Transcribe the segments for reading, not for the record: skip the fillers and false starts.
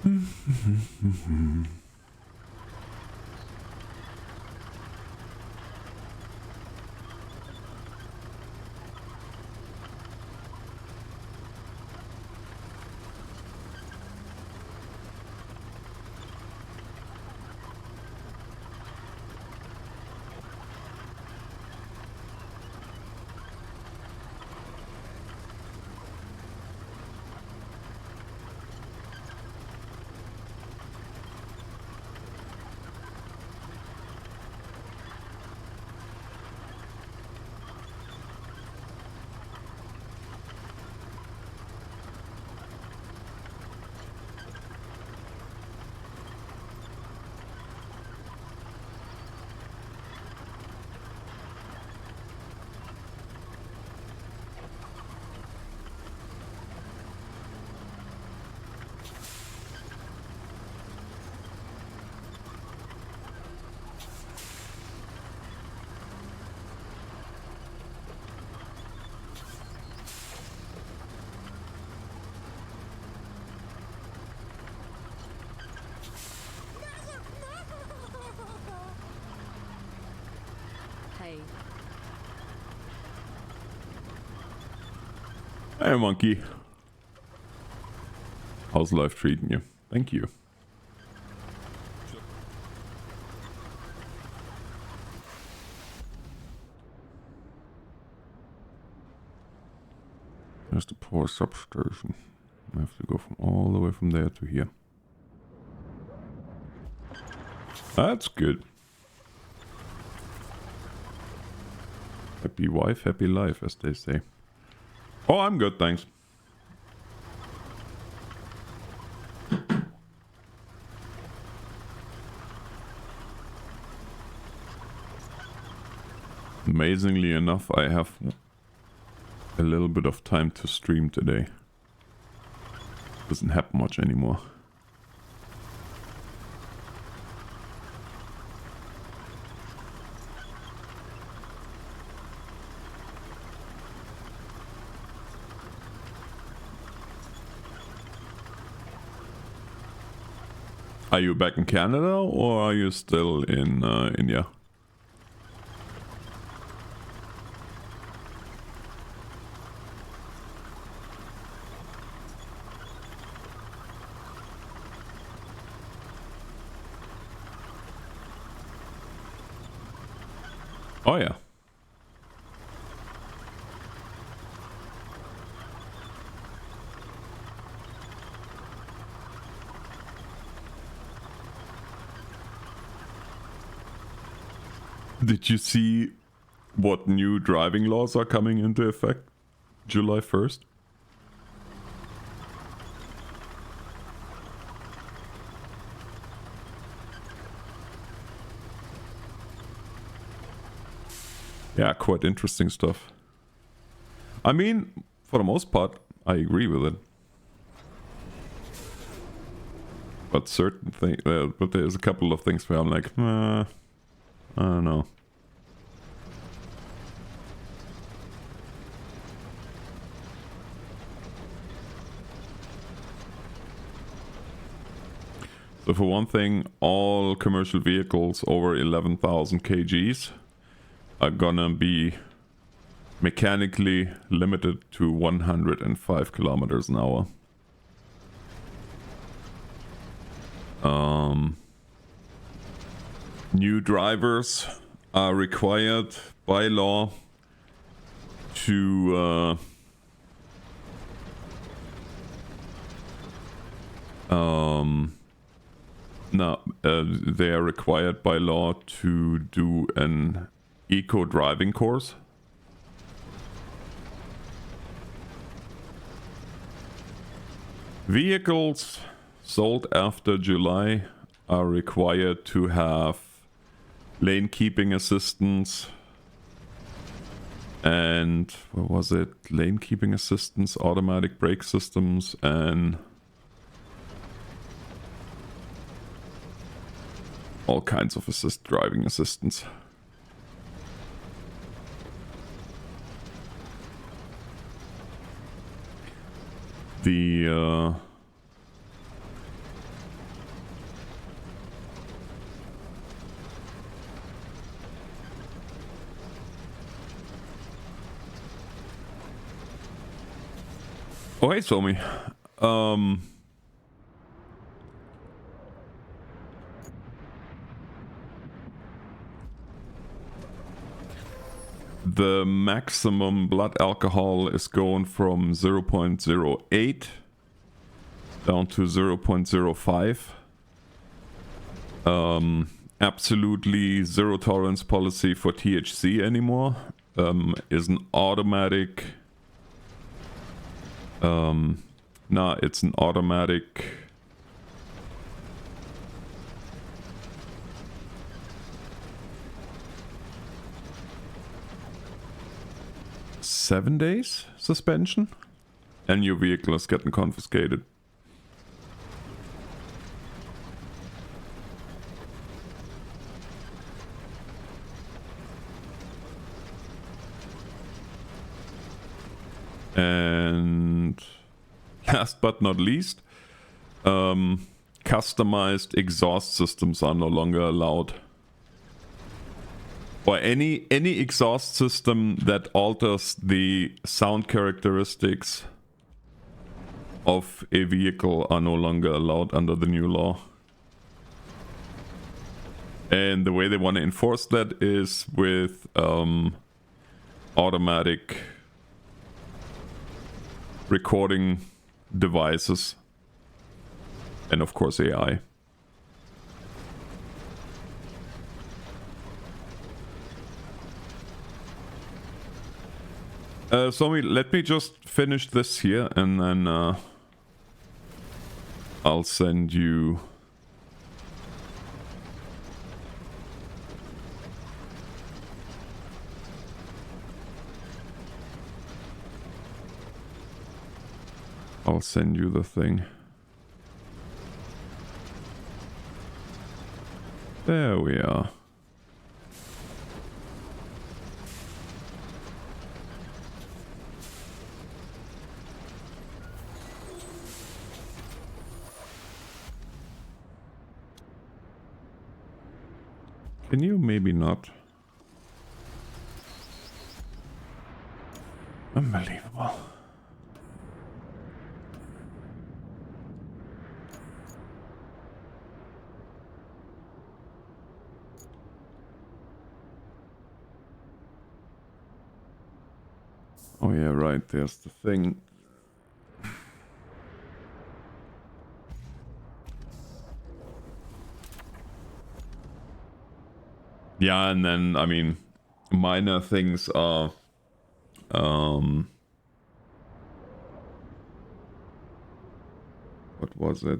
Hey, monkey. How's life treating you? Thank you. There's the power substation. I have to go from all the way from there to here. That's good. Happy wife, happy life, as they say. Oh, I'm good, thanks. Amazingly enough, I have a little bit of time to stream today. Doesn't happen much anymore. Are you back in Canada or are you still in India? Oh yeah. Did you see what new driving laws are coming into effect July 1st? Yeah, quite interesting stuff. I mean, for the most part, I agree with it. But certain things, but there's a couple of things where I'm like, I don't know. So for one thing, all commercial vehicles over 11,000 kgs are gonna be mechanically limited to 105 kilometers an hour. New drivers are required by law to they are required by law to do an eco driving course. Vehicles sold after July are required to have lane keeping assistance and what was it? Lane keeping assistance, automatic brake systems, and all kinds of driving assistance. The Oh, hey, Somy. The maximum blood alcohol is going from 0.08 down to 0.05. Absolutely zero tolerance policy for THC anymore. Is an automatic... it's an automatic... 7 days suspension, and your vehicle is getting confiscated. And last but not least, customized exhaust systems are no longer allowed. Or any exhaust system that alters the sound characteristics of a vehicle are no longer allowed under the new law. And the way they want to enforce that is with automatic recording devices and of course AI. Somy, let me just finish this here and then I'll send you... I'll send you the thing. There we are. Can you maybe not? Unbelievable. Oh yeah, right, there's the thing. Yeah, and then, I mean, minor things are... what was it?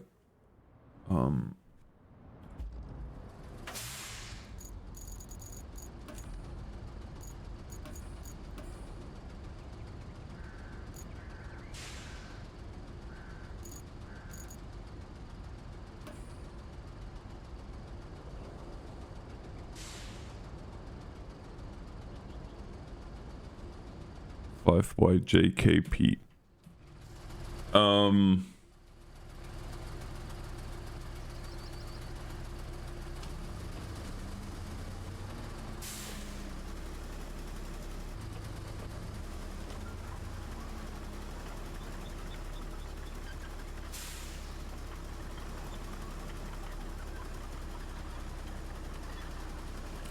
5YJKP.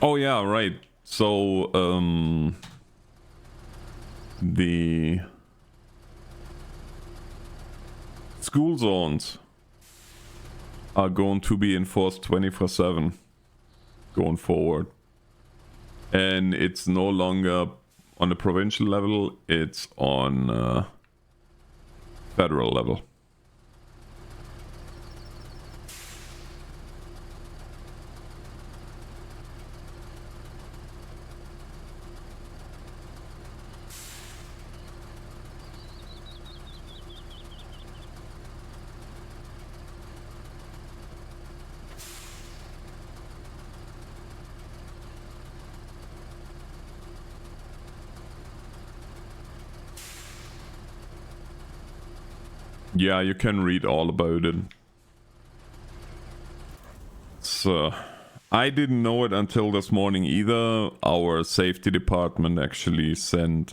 Oh yeah, right. So, the school zones are going to be enforced 24/7 going forward. And it's no longer on a provincial level, it's on federal level. Yeah, you can read all about it. So, I didn't know it until this morning either. Our safety department actually sent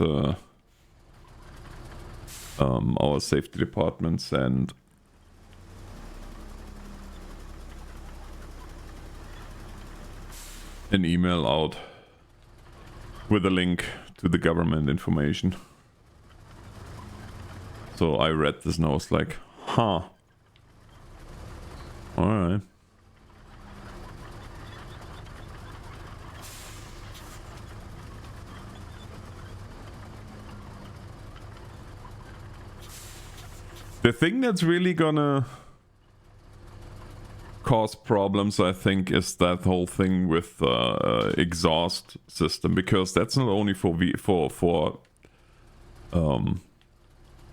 our safety department send an email out with a link to the government information. So I read this and I was like, huh. Alright. The thing that's really gonna cause problems, I think, is that whole thing with exhaust system, because that's not only for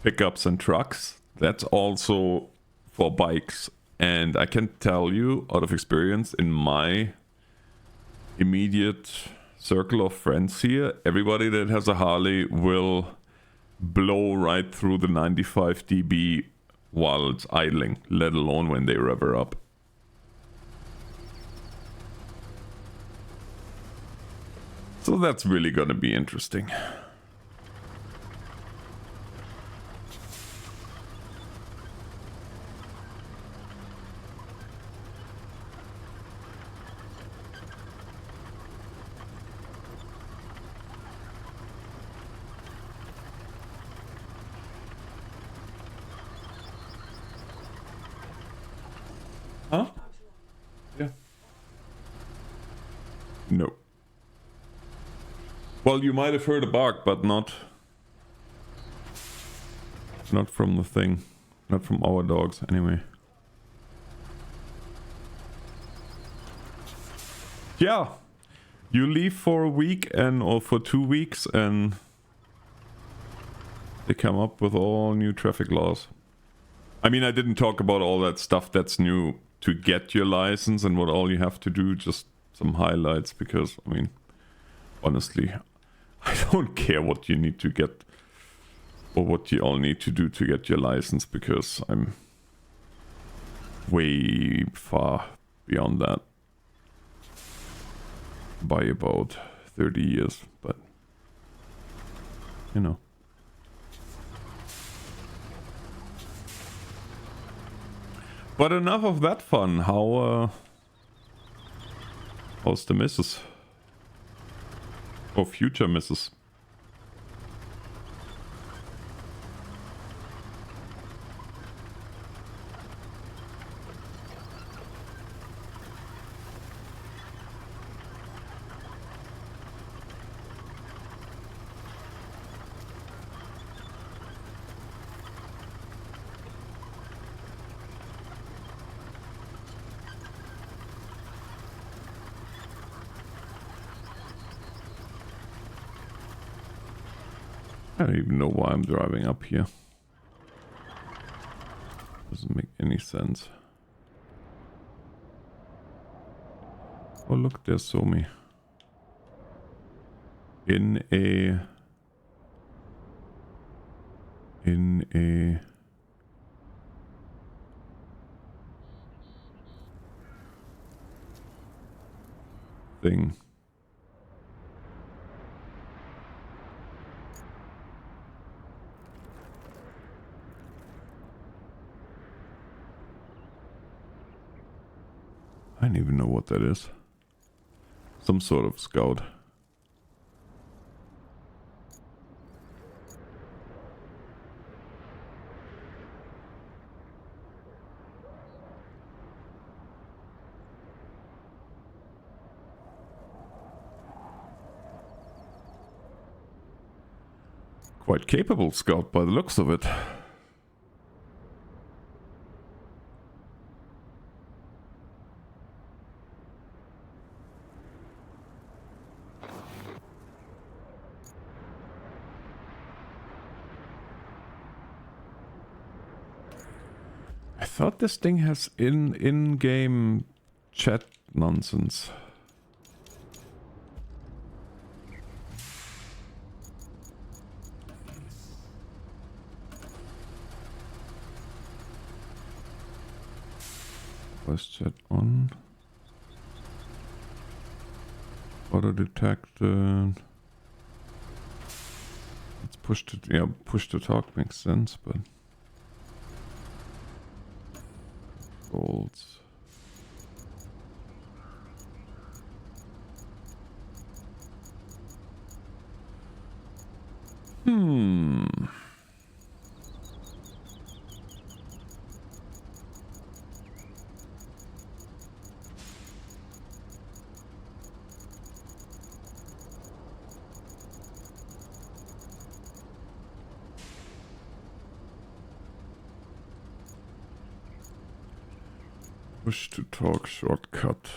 pickups and trucks, that's also for bikes. And I can tell you out of experience, in my immediate circle of friends here, everybody that has a Harley will blow right through the 95 dB while it's idling, let alone when they rev her up. So that's really gonna be interesting. Huh? Yeah. No. Well, you might have heard a bark, but not from the thing. Not from our dogs, anyway. Yeah. You leave for a week or for 2 weeks and they come up with all new traffic laws. I mean, I didn't talk about all that stuff that's new to get your license and what all you have to do, just some highlights, because, I mean, honestly, I don't care what you need to get or what you all need to do to get your license, because I'm way far beyond that by about 30 years, but you know. But enough of that fun. How's the missus? Or future missus? I don't even know why I'm driving up here. Doesn't make any sense. Oh look, there's Somy. In a thing. I don't even know what that is. Some sort of scout. Quite capable scout by the looks of it. I thought this thing has in-game chat nonsense. Voice chat on. Auto detected. Let's push to talk makes sense, but golds. Push to talk shortcut.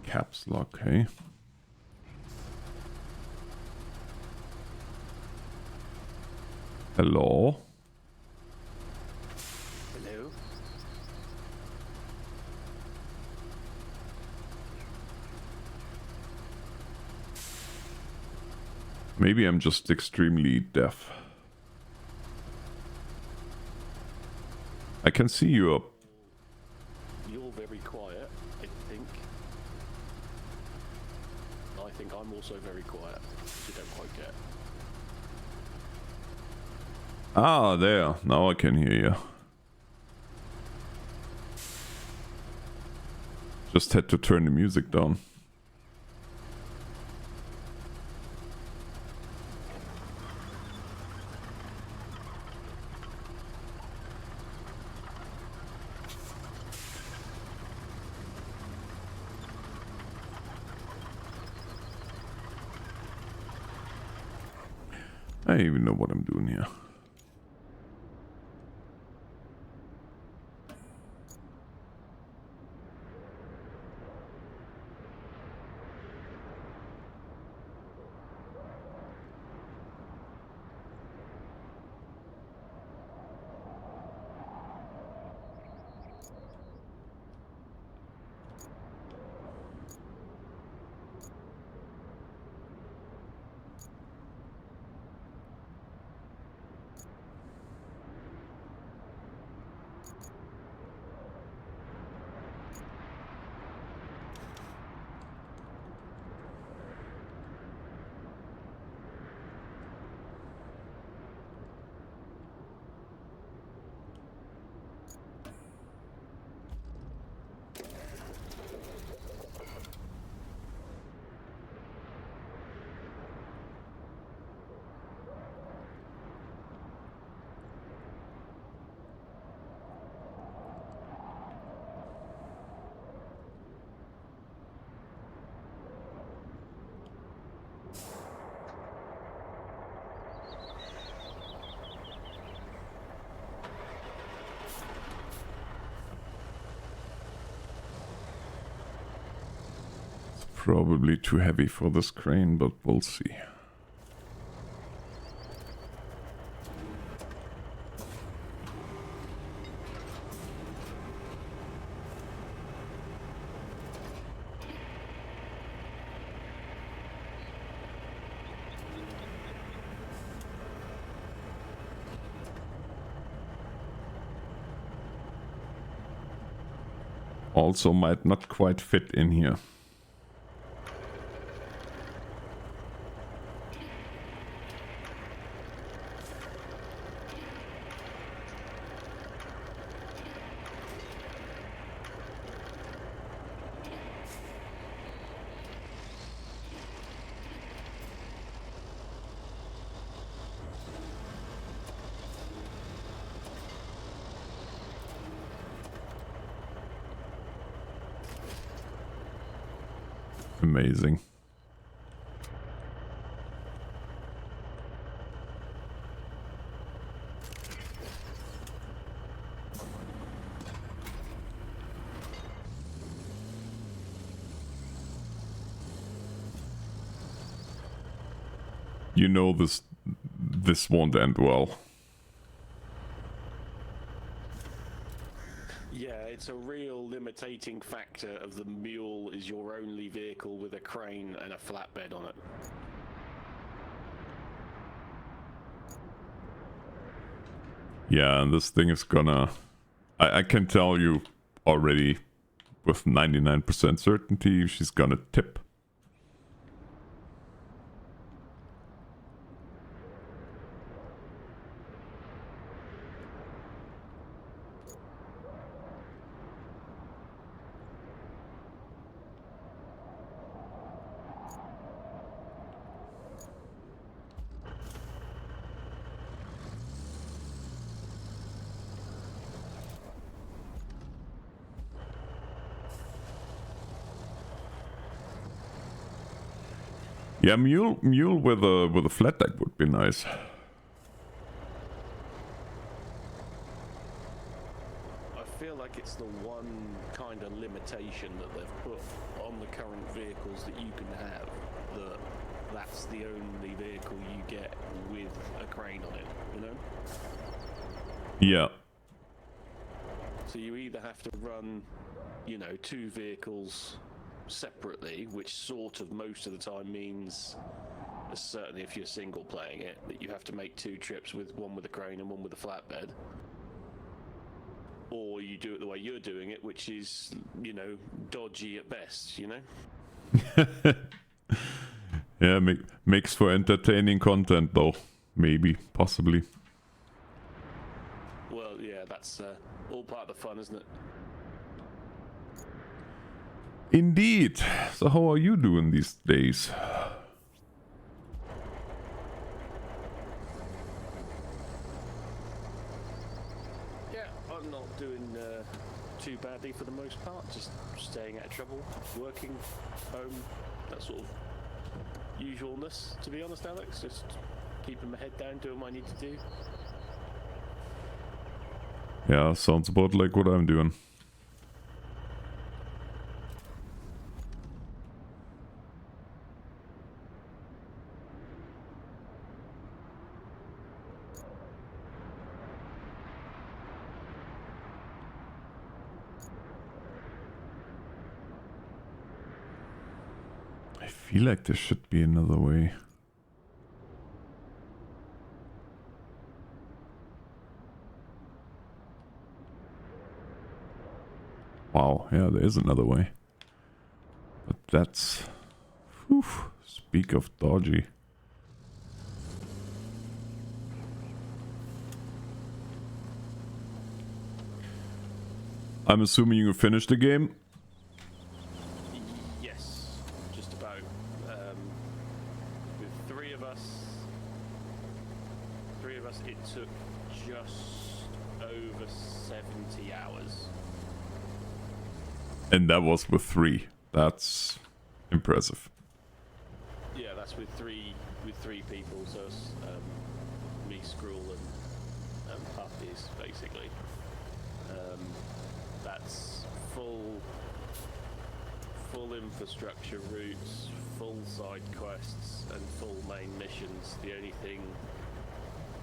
Caps lock, hey? Hello? Hello? Maybe I'm just extremely deaf. I can see you up. You're very quiet, I think. I think I'm also very quiet, which you don't quite get. Ah, there. Now I can hear you. Just had to turn the music down. I even know what I'm doing here. Probably too heavy for this crane, but we'll see. Also might not quite fit in here. Amazing. You know this won't end well. Yeah, it's a real limiting factor of the mule is your only vehicle with a crane and a flatbed on it. Yeah, and this thing is gonna... I can tell you already with 99% certainty she's gonna tip. Yeah, mule with a flat deck would be nice. I feel like it's the one kind of limitation that they've put on the current vehicles that you can have. That's the only vehicle you get with a crane on it, you know? Yeah. So you either have to run, you know, 2 vehicles separately, which sort of most of the time means, certainly if you're single playing it, that you have to make 2 trips, with one with a crane and one with a flatbed. Or you do it the way you're doing it, which is, you know, dodgy at best, you know? Yeah, makes for entertaining content though. Maybe, possibly. Well, yeah, that's all part of the fun, isn't it? Indeed. So how are you doing these days? Yeah, I'm not doing too badly for the most part. Just staying out of trouble, working, home, that sort of usualness, to be honest, Alex. Just keeping my head down, doing what I need to do. Yeah, sounds about like what I'm doing. I feel like there should be another way. Wow, yeah, there is another way. But that's... Whew, speak of dodgy. I'm assuming you finished the game? Yes, just about. With three of us, it took just over 70 hours. And that was with 3. That's impressive. Yeah, that's with three people. So it's, me, Skrull, and Puppies, basically. That's full infrastructure routes, full side quests, and full main missions. The only thing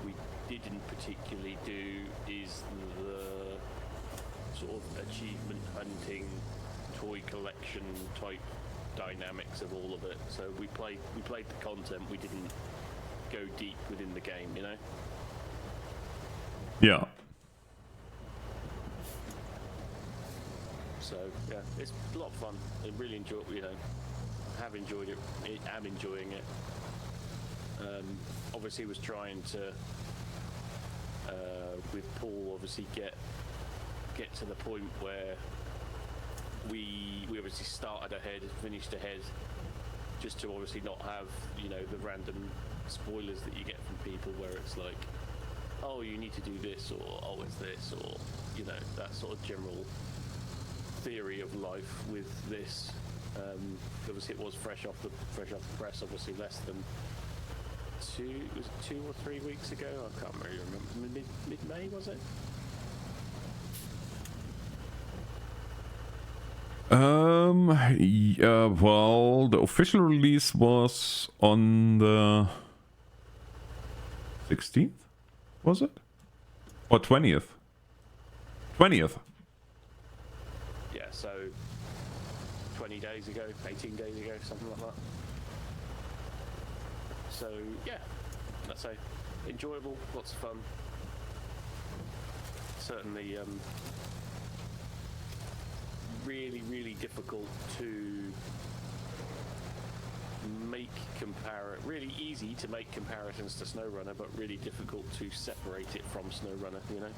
we didn't particularly do is the sort of achievement hunting, toy collection type dynamics of all of it. So we played the content. We didn't go deep within the game, you know. Yeah. So yeah, it's a lot of fun. I really enjoy it. You know, have enjoyed it. I am enjoying it. Obviously, was trying to with Paul. Obviously, get to the point where we obviously started ahead, finished ahead, just to obviously not have, you know, the random spoilers that you get from people where it's like, oh, you need to do this, or oh, it's this, or, you know, that sort of general theory of life with this. Obviously it was fresh off the press, obviously less than 2 or 3 weeks ago. I can't really remember. Mid-May, was it? Yeah, well, the official release was on the 16th, was it? Or 20th? 20th. Yeah, so 20 days ago, 18 days ago, something like that. So yeah, let's say enjoyable, lots of fun. certainly really difficult to make really easy to make comparisons to SnowRunner, but really difficult to separate it from SnowRunner, you know?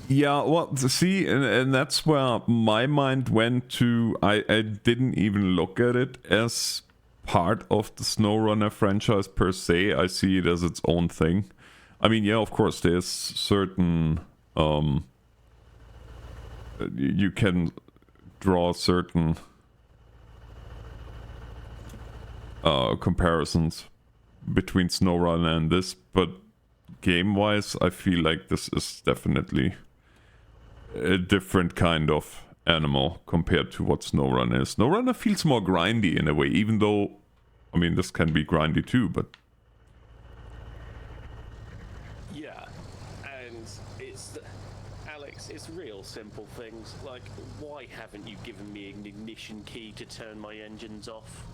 Yeah, well, see, and that's where my mind went to. I didn't even look at it as part of the SnowRunner franchise per se. I see it as its own thing. I mean, yeah, of course, there's certain you can draw certain comparisons between SnowRunner and this, but game-wise, I feel like this is definitely a different kind of animal compared to what SnowRunner is. SnowRunner feels more grindy in a way, even though, I mean, this can be grindy too, but... Yeah, and Alex, it's real simple things, like, why haven't you given me an ignition key to turn my engines off?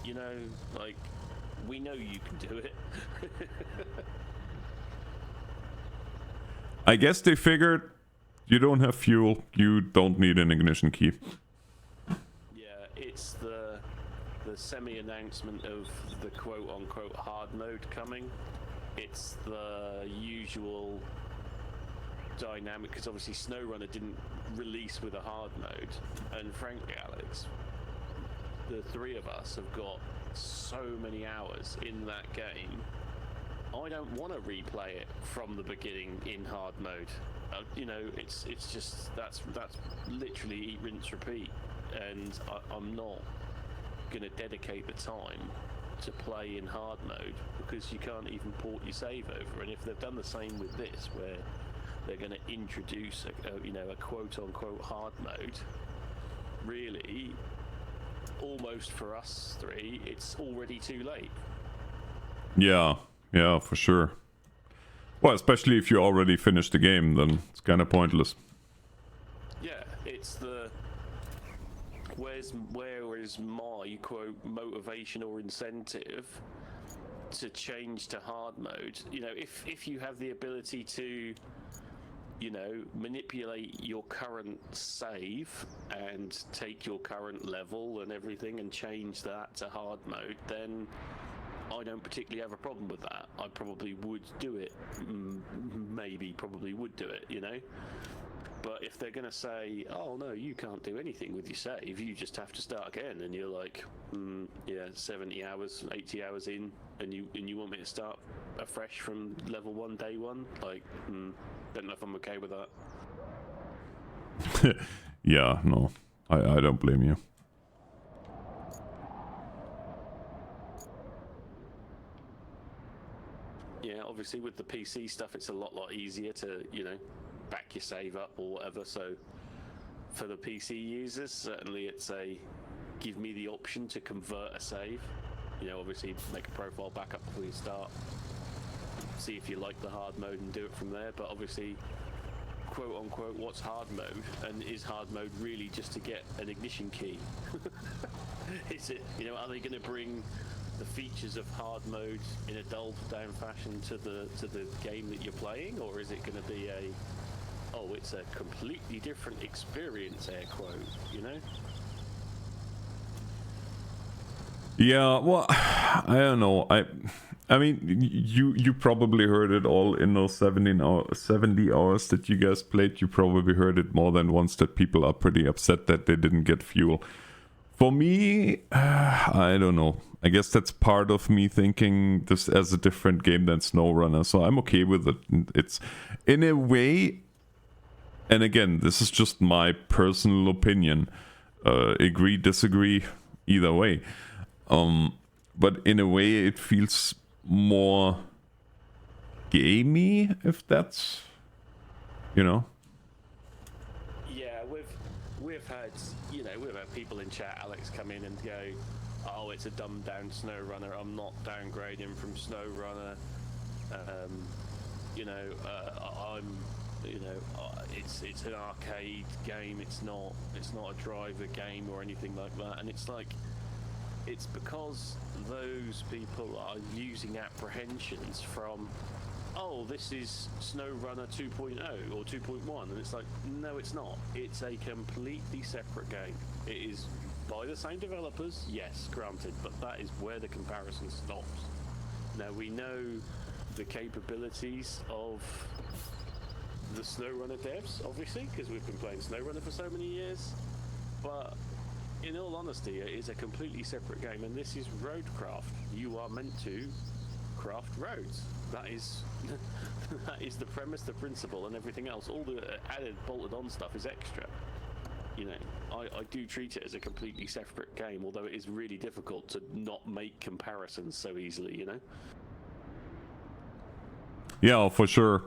You know, like, we know you can do it. I guess they figured you don't have fuel, you don't need an ignition key. Yeah, it's the semi-announcement of the quote-unquote hard mode coming. It's the usual dynamic, because obviously SnowRunner didn't release with a hard mode, and frankly, Alex, the three of us have got so many hours in that game. I don't want to replay it from the beginning in hard mode. You know, it's just that's literally eat, rinse, repeat, and I'm not gonna dedicate the time to play in hard mode because you can't even port your save over. And if they've done the same with this, where they're going to introduce a quote-unquote hard mode, really, almost for us three, it's already too late. Yeah, for sure. Well, especially if you already finished the game, then it's kind of pointless. Yeah, it's the... Where is my, quote, motivation or incentive to change to hard mode? You know, if you have the ability to, you know, manipulate your current save and take your current level and everything and change that to hard mode, then I don't particularly have a problem with that. I probably would do it. Probably would do it, you know? But if they're going to say, oh no, you can't do anything with your save, you just have to start again, and you're like, yeah, 70 hours, 80 hours in, and you want me to start afresh from level 1, day 1? Like, don't know if I'm okay with that. Yeah, no, I don't blame you. Yeah, obviously with the PC stuff, it's a lot easier to, you know, back your save up or whatever. So for the PC users, certainly it's give me the option to convert a save. You know, obviously make a profile backup before you start. See if you like the hard mode and do it from there. But obviously, quote unquote, what's hard mode? And is hard mode really just to get an ignition key? Is it, you know, are they going to bring the features of hard mode in a dulled down fashion to the game that you're playing, or is it going to be it's a completely different experience, air quote, you know? Yeah, well, I don't know. I mean, you probably heard it all in those 70 hours that you guys played. You probably heard it more than once that people are pretty upset that they didn't get fuel. For me, I don't know. I guess that's part of me thinking this as a different game than SnowRunner, so I'm okay with it. It's, in a way, and again, this is just my personal opinion. Agree, disagree, either way. But in a way, it feels more gamey, if that's, you know. Yeah, we've had people in chat, Alex, come in and go, oh, it's a dumbed down SnowRunner. I'm not downgrading from SnowRunner. It's an arcade game. It's not a driver game or anything like that. And it's like, it's because those people are using apprehensions from oh, this is SnowRunner 2.0 or 2.1, and it's like, no, it's not. It's a completely separate game. It is by the same developers, yes, granted, but that is where the comparison stops. Now, we know the capabilities of the SnowRunner devs, obviously, because we've been playing SnowRunner for so many years, but in all honesty, it is a completely separate game, and this is Roadcraft. You are meant to craft roads. That is that is the premise, the principle, and everything else. All the added, bolted-on stuff is extra. You know, I do treat it as a completely separate game, although it is really difficult to not make comparisons so easily, you know? Yeah, for sure.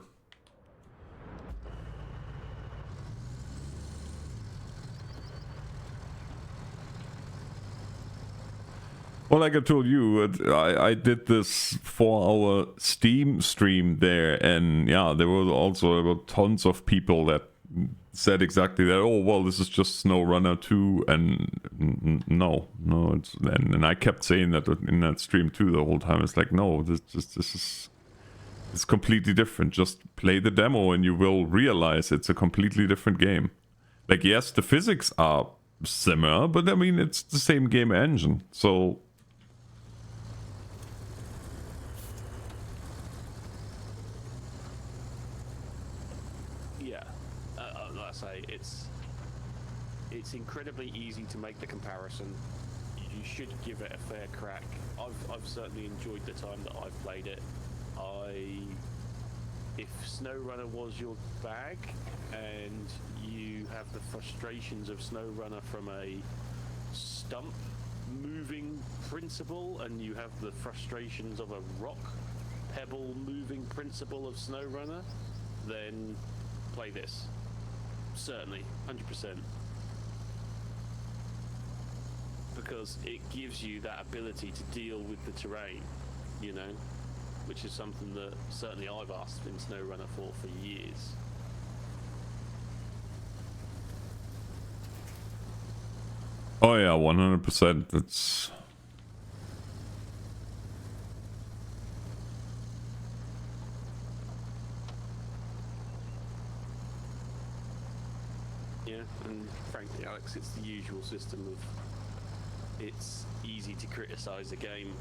Well, like I told you, I did this 4-hour Steam stream there, and yeah, there were tons of people that said exactly that. Oh, well, this is just SnowRunner 2, and no, it's and I kept saying that in that stream too the whole time. It's like, no, this is it's completely different. Just play the demo, and you will realize it's a completely different game. Like, yes, the physics are similar, but I mean, it's the same game engine, so. Say it's incredibly easy to make the comparison. You should give it a fair crack. I've certainly enjoyed the time that I've played it. If SnowRunner was your bag and you have the frustrations of SnowRunner from a stump moving principle, and you have the frustrations of a rock pebble moving principle of SnowRunner, then play this. Certainly, 100%. Because it gives you that ability to deal with the terrain, you know, which is something that certainly I've asked in SnowRunner for years. Oh yeah, 100%. That's. Yeah, and frankly, Alex, it's the usual system of it's easy to criticize a game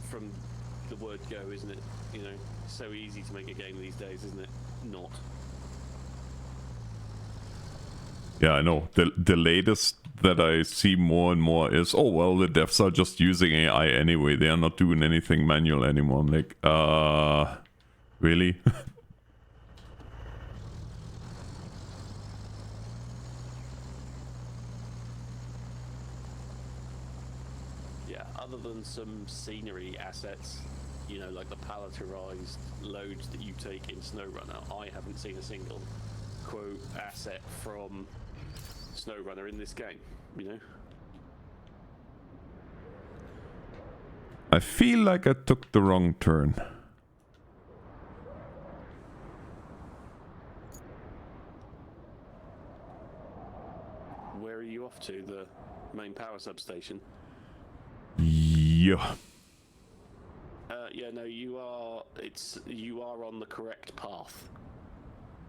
from the word go, isn't it? You know, it's so easy to make a game these days, isn't it? Not. Yeah, I know. The latest that I see more and more is, oh, well, the devs are just using AI anyway. They are not doing anything manual anymore. I'm like, really? Other than some scenery assets, you know, like the palletized loads that you take in SnowRunner, I haven't seen a single quote asset from SnowRunner in this game, you know? I feel like I took the wrong turn. Where are you off to? The main power substation? Yeah. Yeah, no, you are on the correct path,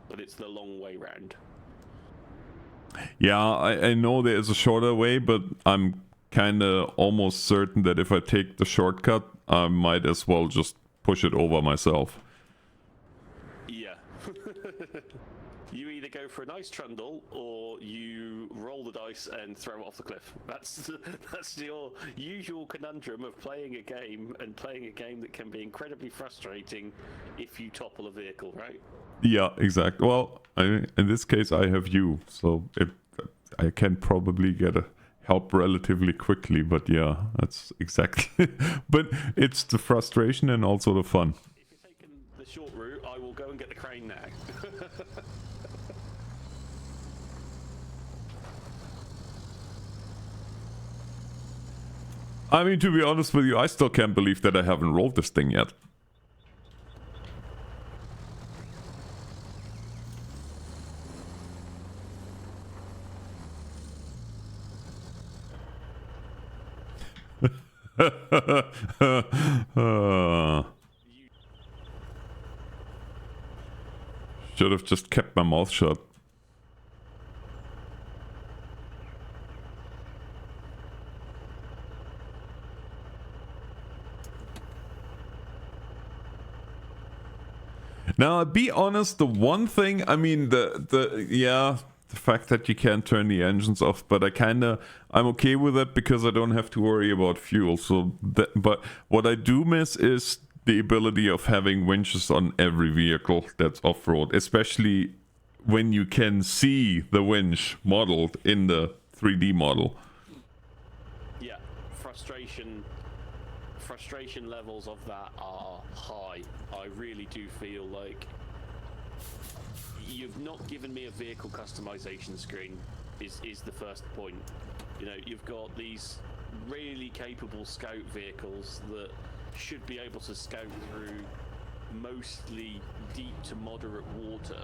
but it's the long way round. Yeah, I know there is a shorter way, but I'm kind of almost certain that if I take the shortcut, I might as well just push it over myself. Yeah. You either go for a nice trundle or you roll the dice and throw it off the cliff. That's your usual conundrum of playing a game, and playing a game that can be incredibly frustrating if you topple a vehicle, right? Yeah, exactly. Well, in this case, I have you, so I can probably get help relatively quickly. But yeah, that's exactly. But it's the frustration and also the fun. If you're taking the short route, I will go and get the crane now. I mean, to be honest with you, I still can't believe that I haven't rolled this thing yet. should have just kept my mouth shut. Now, be honest, the one thing, I mean, the fact that you can't turn the engines off, but I'm okay with it because I don't have to worry about fuel. So, but what I do miss is the ability of having winches on every vehicle that's off-road, especially when you can see the winch modeled in the 3D model. Yeah, frustration levels of that are high. I really do feel like you've not given me a vehicle customization screen is the first point. You know, you've got these really capable scout vehicles that should be able to scout through mostly deep to moderate water,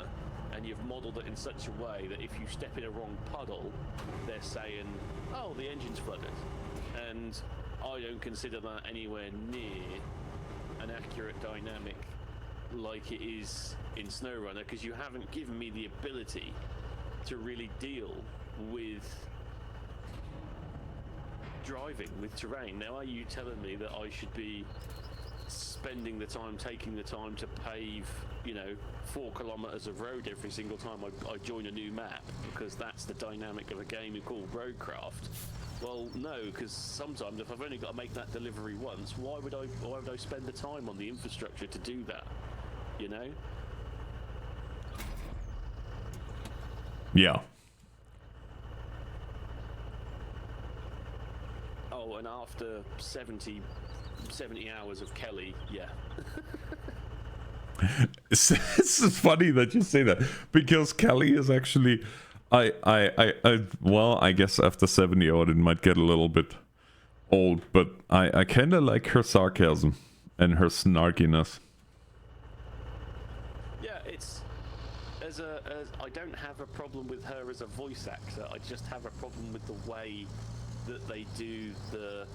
and you've modeled it in such a way that if you step in a wrong puddle, they're saying, oh, the engine's flooded. And I don't consider that anywhere near an accurate dynamic like it is in SnowRunner, because you haven't given me the ability to really deal with driving with terrain. Now, are you telling me that I should be spending the time, taking the time to pave, you know, 4 kilometers of road every single time I join a new map, because that's the dynamic of a game called Roadcraft? Well, no, because sometimes if I've only got to make that delivery once, why would I spend the time on the infrastructure to do that? You know? Yeah. Oh, and after 70 hours of Kelly, yeah. It's funny that you say that, because Kelly is actually, well, I guess after 70 odd it might get a little bit old, but I kind of like her sarcasm and her snarkiness. Yeah, it's as I don't have a problem with her as a voice actor. I just have a problem with the way that they do the,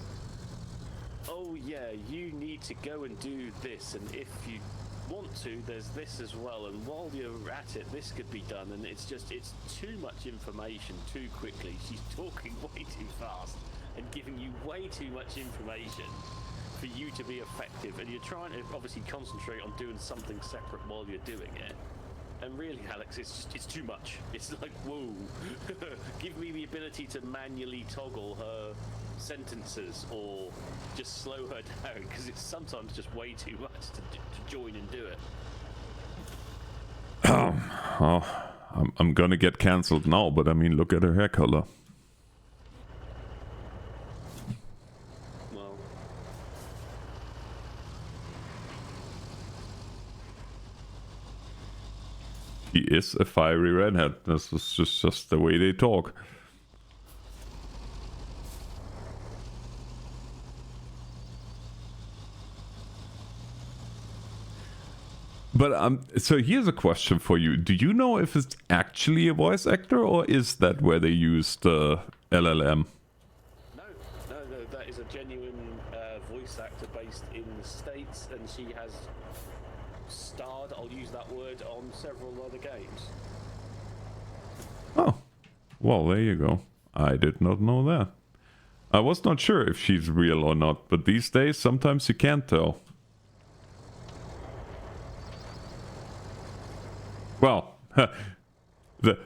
oh yeah, you need to go and do this, and if you want to, there's this as well, and while you're at it, this could be done, and it's too much information too quickly. She's talking way too fast and giving you way too much information for you to be effective, and you're trying to obviously concentrate on doing something separate while you're doing it. And really, Alex, it's too much. It's like, whoa, give me the ability to manually toggle her sentences or just slow her down, because it's sometimes just way too much to join and do it. Oh, I'm gonna get cancelled now, but I mean, look at her hair color. Well, He is a fiery redhead. This is just the way they talk. But so here's a question for you. Do you know if it's actually a voice actor, or is that where they used LLM? no, that is a genuine voice actor based in the States, and she has starred, I'll use that word, on several other games. Oh, well, there you go. I did not know that. I was not sure if she's real or not, but these days sometimes you can't tell. Well,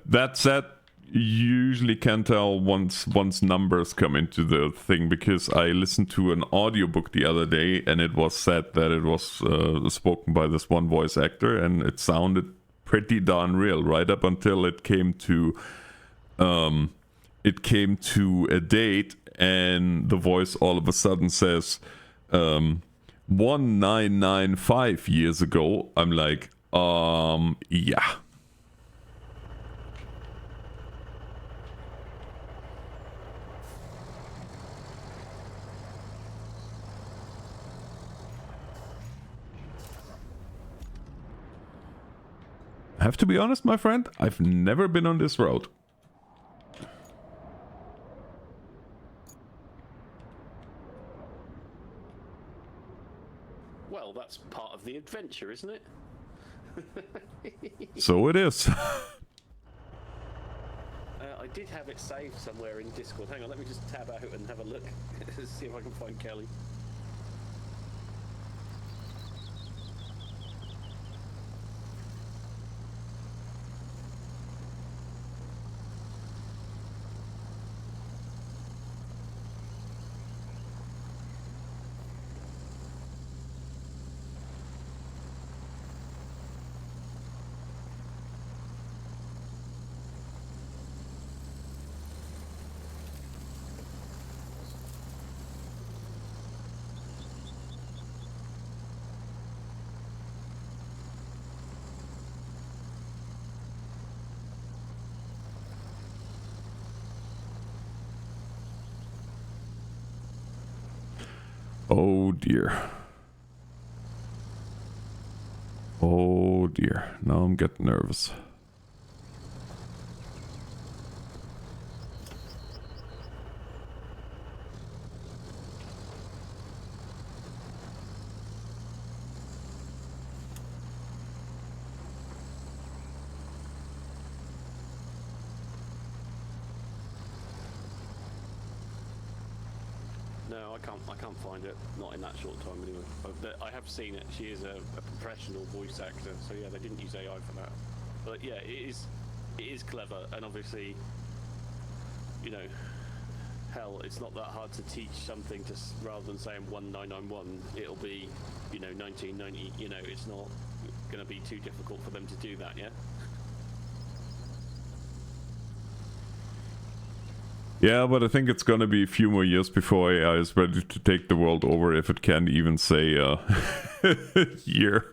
that said, you usually can tell once numbers come into the thing, because I listened to an audiobook the other day and it was said that it was spoken by this one voice actor, and it sounded pretty darn real right up until it came to a date, and the voice all of a sudden says 1995 years ago. I'm like, yeah. I have to be honest, my friend, I've never been on this road. Well, that's part of the adventure, isn't it? So it is. I did have it saved somewhere in Discord. Hang on, let me just tab out and have a look. See if I can find Kelly. Oh dear. Oh dear. Now I'm getting nervous. No, I can't find it. Not in that short time anyway. But I have seen it. She is a professional voice actor, so yeah, they didn't use AI for that. But yeah, it is clever, and obviously, you know, hell, it's not that hard to teach something to rather than saying 1991, it'll be, you know, 1990. You know, it's not going to be too difficult for them to do that. Yeah. Yeah, but I think it's gonna be a few more years before AI is ready to take the world over, if it can't even say year.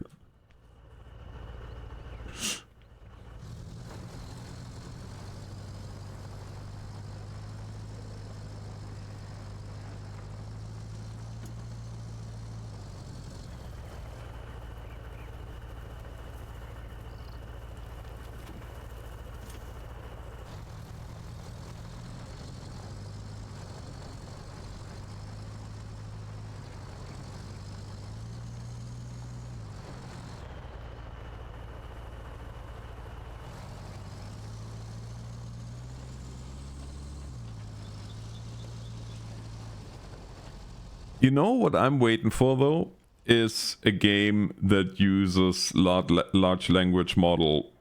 You know what I'm waiting for though is a game that uses large language model,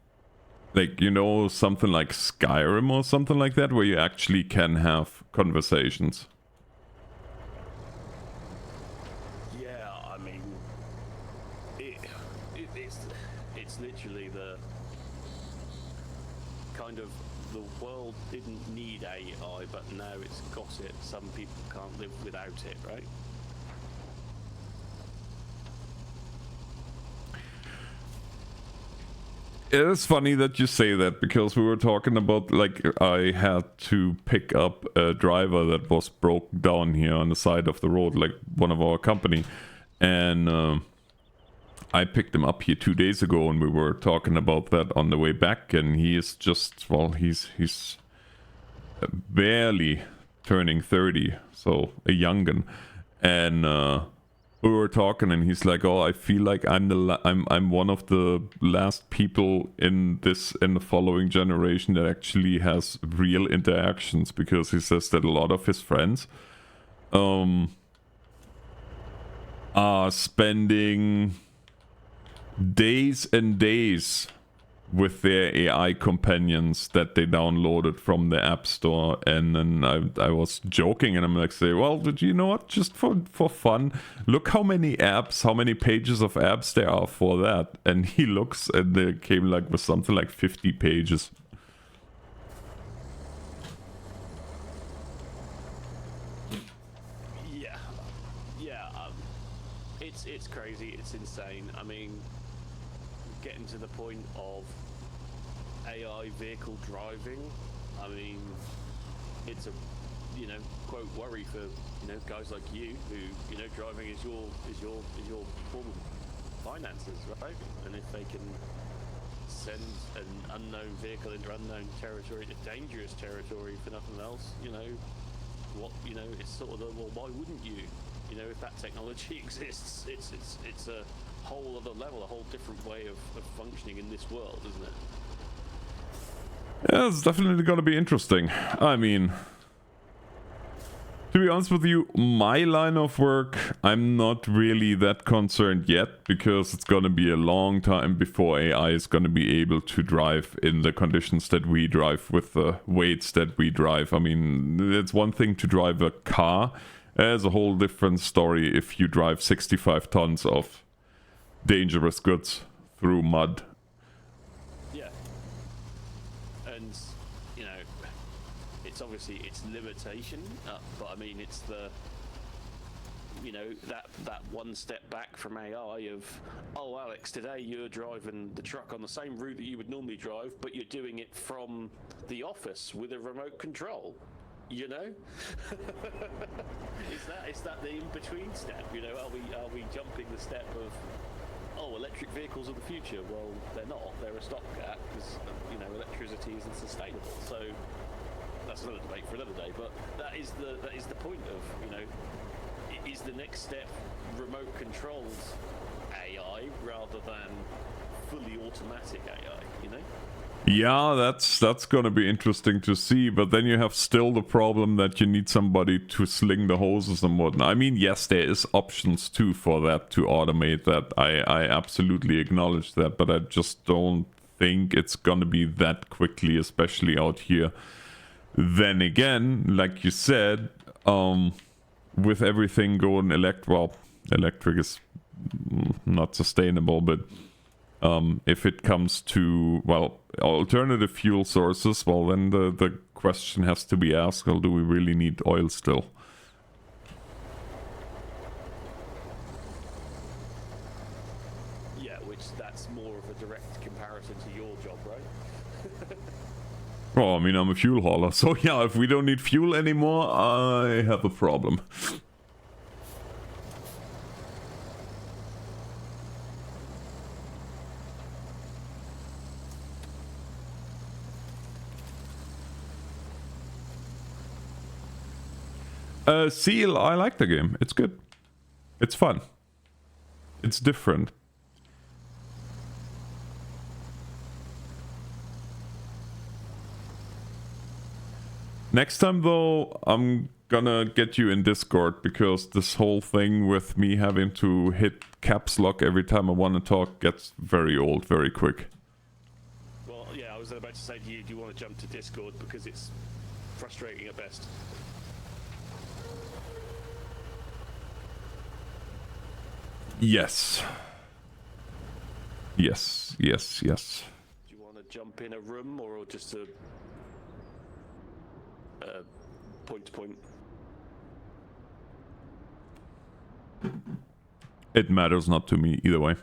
like, you know, something like Skyrim or something like that, where you actually can have conversations. Yeah, I mean, it's literally the kind of, the world didn't need AI, but now it's got it. Some people can't live without it, right? It is funny that you say that, because we were talking about, like, I had to pick up a driver that was broken down here on the side of the road, like one of our company, and I picked him up here 2 days ago, and we were talking about that on the way back, and he is just, well, he's barely turning 30, so a young'un, and we were talking, and he's like, "Oh, I feel like I'm one of the last people in the following generation that actually has real interactions," because he says that a lot of his friends are spending days and days with their AI companions that they downloaded from the App Store. And then I was joking, and I'm like, say, well, did you know what, just for fun, look how many apps, how many pages of apps there are for that. And he looks, and they came like with something like 50 pages. It's crazy, it's insane. I mean, getting to the point of AI vehicle driving, I mean, it's a, you know, quote, worry for, you know, guys like you who, you know, driving is your form of finances, right? And if they can send an unknown vehicle into unknown territory, to dangerous territory for nothing else, you know, what, you know, it's sort of the, well, why wouldn't you? You know, if that technology exists, it's a whole other level, a whole different way of functioning in this world, isn't it? Yeah, it's definitely gonna be interesting. I mean, to be honest with you, my line of work, I'm not really that concerned yet, because it's gonna be a long time before AI is gonna be able to drive in the conditions that we drive with the weights that we drive. I mean, it's one thing to drive a car, it's a whole different story if you drive 65 tons of dangerous goods through mud. Yeah. And, you know, it's obviously its limitation, but I mean, it's the, you know, that one step back from AI of, oh, Alex, today you're driving the truck on the same route that you would normally drive, but you're doing it from the office with a remote control. You know, is that the in-between step? You know, are we jumping the step of, oh, electric vehicles of the future? Well, they're not. They're a stopgap because, you know, electricity isn't sustainable. So that's another debate for another day. But that is the point of, you know, is the next step remote controlled AI rather than fully automatic AI? You know. Yeah, that's gonna be interesting to see, but then you have still the problem that you need somebody to sling the hoses and whatnot. I mean, yes, there is options too for that, to automate that. I absolutely acknowledge that, but I just don't think it's gonna be that quickly, especially out here. Then again, like you said, with everything going electric is not sustainable, but if it comes to, well, alternative fuel sources, well, then the question has to be asked, well, do we really need oil still? Yeah, which that's more of a direct comparison to your job, right? Well, I mean, I'm a fuel hauler, so yeah, if we don't need fuel anymore, I have a problem. Seal, I like the game. It's good. It's fun. It's different. Next time though, I'm gonna get you in Discord, because this whole thing with me having to hit caps lock every time I want to talk gets very old very quick. Well, yeah, I was about to say to you, do you want to jump to Discord, because it's frustrating at best. Yes. Yes, yes, yes. Do you want to jump in a room or just a point to point? It matters not to me either way.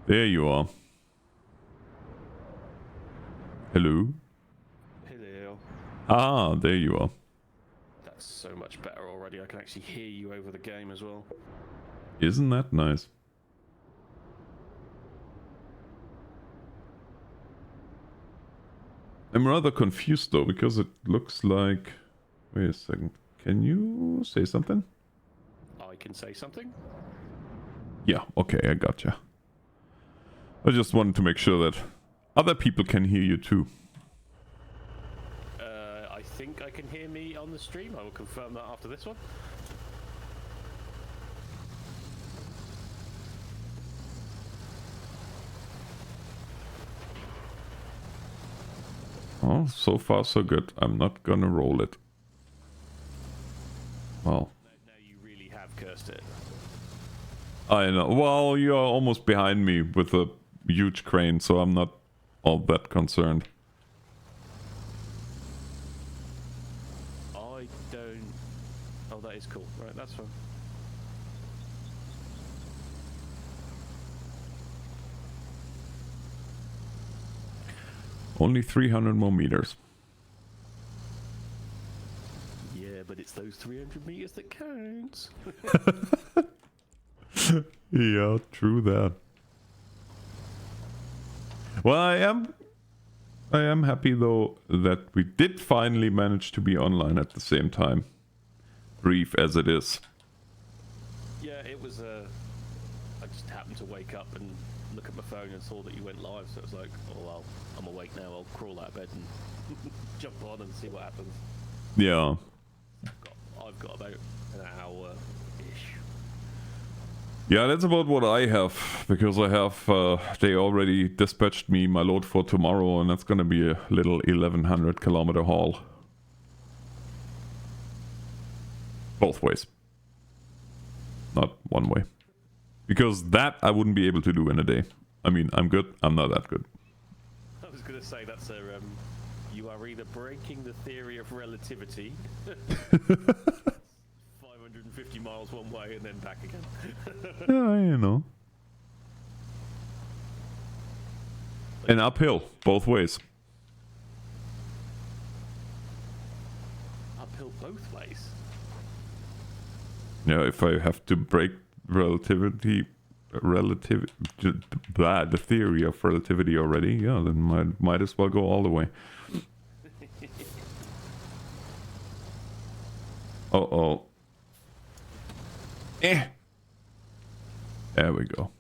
There you are. Hello? Hello. Ah, there you are. That's so much better already. I can actually hear you over the game as well. Isn't that nice? I'm rather confused though, because it looks like... Wait a second. Can you say something? I can say something? Yeah, okay, I gotcha. I just wanted to make sure that other people can hear you too. I think I can hear me on the stream. I will confirm that after this one. Oh, so far so good. I'm not gonna roll it. Well. No, you really have cursed it. I know. Well, you're almost behind me with a huge crane, so I'm not all that concerned. I don't... Oh, that is cool. Right, that's fine. Only 300 more meters. but it's those 300 meters that counts. Yeah, true that. Well, I am happy though that we did finally manage to be online at the same time. Brief as it is. Yeah, it was I just happened to wake up and look at my phone and saw that you went live, so it was like, oh well, I'm awake now, I'll crawl out of bed and jump on and see what happens. Yeah. I've got about an hour-ish. Yeah, that's about what I have, because I have, they already dispatched me my load for tomorrow, and that's gonna be a little 1100 kilometer haul. Both ways. Not one way. Because that I wouldn't be able to do in a day. I mean, I'm good, I'm not that good. I was gonna say, that's a, you are either breaking the theory of relativity 550 miles one way and then back again. Yeah, you know. And uphill, both ways. Uphill both ways? Yeah, if I have to break the theory of relativity already, yeah, then might as well go all the way. Uh-oh. Eh. There we go.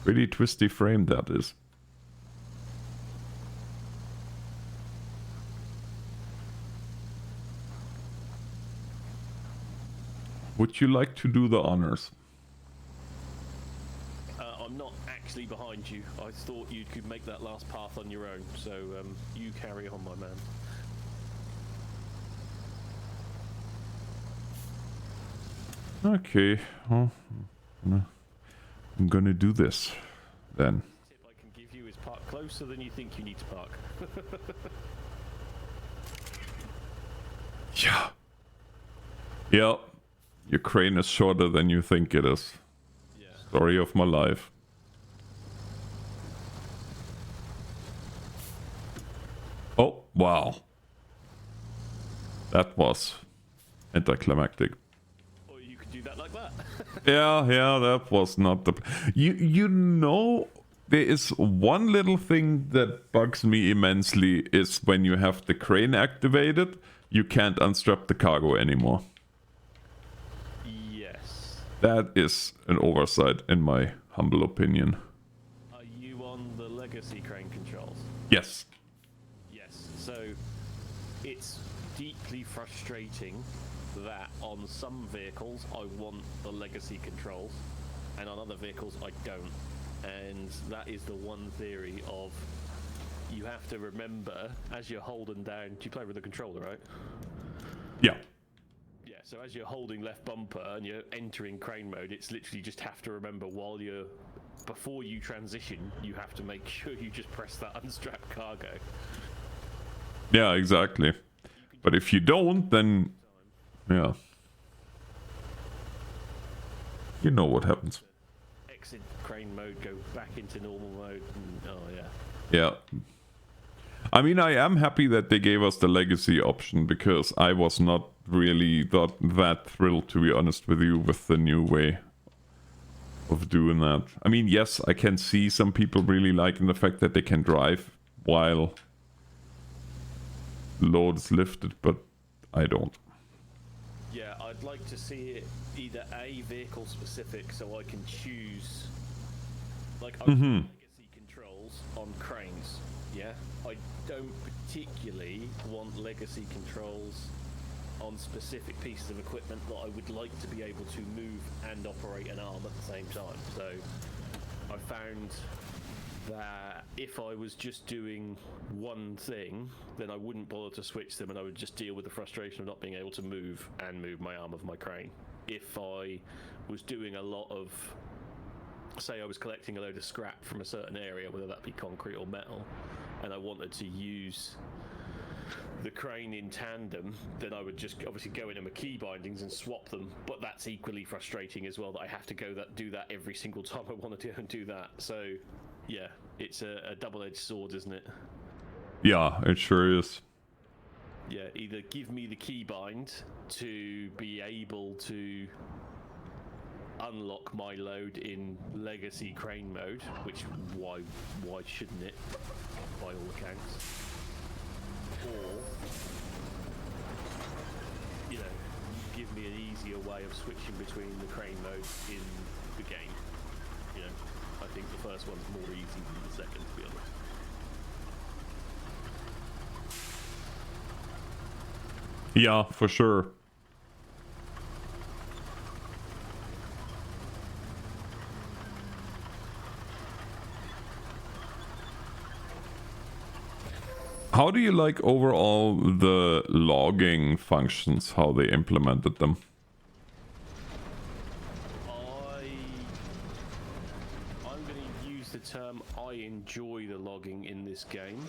Pretty twisty frame that is. Would you like to do the honors? I'm not actually behind you. I thought you could make that last path on your own, so you carry on, my man. Okay, well, I'm gonna do this then. The tip I can give you is park closer than you think you need to park. Yeah. Yeah. Your crane is shorter than you think it is. Yeah. Story of my life. Oh, wow. That was anticlimactic. Or you could do that like that. Yeah, that was not the... You know, there is one little thing that bugs me immensely is when you have the crane activated, you can't unstrap the cargo anymore. Yes. That is an oversight in my humble opinion. Are you on the legacy crane controls? Yes. Yes. So it's deeply frustrating that on some vehicles I want the legacy controls and on other vehicles I don't. And that is the one theory of you have to remember as you're holding down. Do you play with the controller, right? Yeah. Yeah, so as you're holding left bumper and you're entering crane mode, it's literally just have to remember before you transition, you have to make sure you just press that unstrap cargo. Yeah, exactly. But if you don't, then... Yeah. You know what happens. Exit crane mode, go back into normal mode, and, oh yeah. Yeah. I mean, I am happy that they gave us the legacy option, because I was not really that thrilled, to be honest with you, with the new way of doing that. I mean, yes, I can see some people really liking the fact that they can drive while load is lifted, but I don't. Yeah, I'd like to see it either A, vehicle specific, so I can choose, like, I legacy controls on cranes, yeah? I don't particularly want legacy controls on specific pieces of equipment that I would like to be able to move and operate an arm at the same time. So I found that if I was just doing one thing, then I wouldn't bother to switch them and I would just deal with the frustration of not being able to move my arm of my crane. If I was doing a lot of, say I was collecting a load of scrap from a certain area, whether that be concrete or metal, and I wanted to use the crane in tandem, then I would just obviously go into my key bindings and swap them. But that's equally frustrating as well, that I have to do that every single time I want to do that. So yeah, it's a double-edged sword, isn't it? Yeah, it sure is. Yeah, either give me the keybind to be able to unlock my load in legacy crane mode, which why shouldn't it, by all accounts? Or, you know, give me an easier way of switching between the crane modes in the game. You know, I think the first one's more easy than the second, to be honest. Yeah, for sure. How do you like overall the logging functions, how they implemented them? I'm going to use the term I enjoy the logging in this game,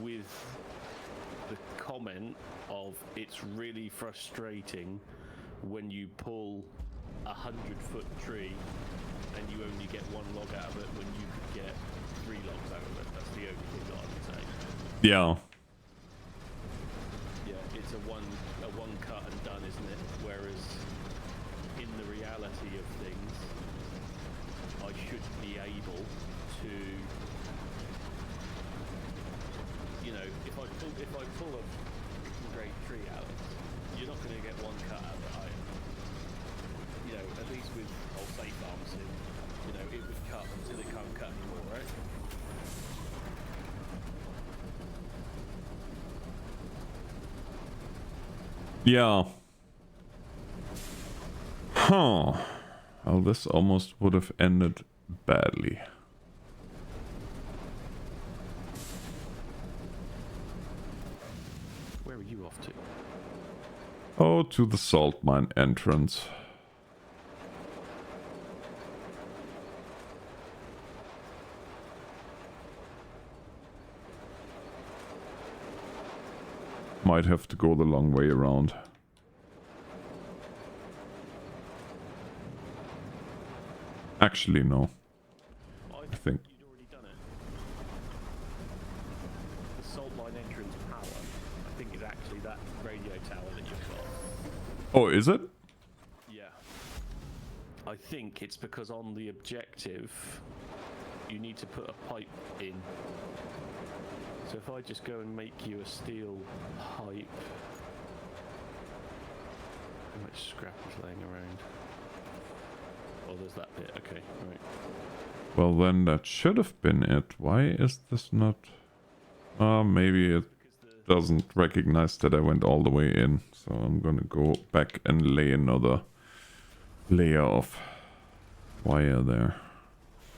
with the comment of it's really frustrating when you pull 100-foot tree and you only get one log out of it when you could get 3 logs out of it. That's the only thing that I would say. Yeah. Yeah, it's a one cut and done, isn't it? Whereas in the reality of things, I should be able to, you know, if I pull a great tree out, you're not going to get one cut out of it. You know, at least with old safe arms, you know, it would cut until it can't cut anymore, right? Yeah. Huh. Well, this almost would have ended badly. Where are you off to? Oh, to the salt mine entrance. Might have to go the long way around. Actually, no. I think. You'd already done it. The salt mine entrance power, I think, is actually that radio tower that you've got. Oh, is it? Yeah. I think it's because on the objective, you need to put a pipe in. So if I just go and make you a steel pipe... How much scrap is laying around? Oh, there's that bit. Okay, right. Well, then that should have been it. Why is this not... maybe it doesn't recognize that I went all the way in. So I'm gonna go back and lay another layer of wire there.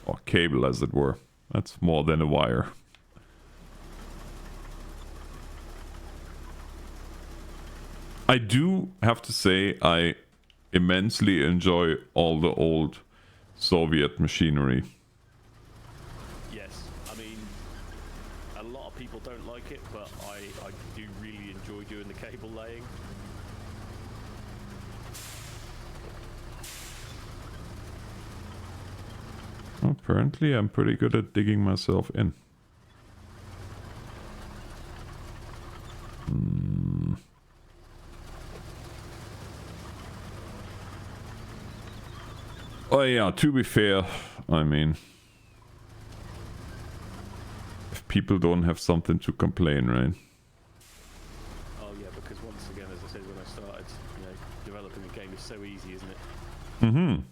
Or cable, as it were. That's more than a wire. I do have to say I immensely enjoy all the old Soviet machinery. Yes, I mean, a lot of people don't like it, but I do really enjoy doing the cable laying. Apparently I'm pretty good at digging myself in. Oh yeah, to be fair, I mean, if people don't have something to complain, right? Oh yeah, because once again, as I said when I started, you know, developing a game is so easy, isn't it? Mm-hmm.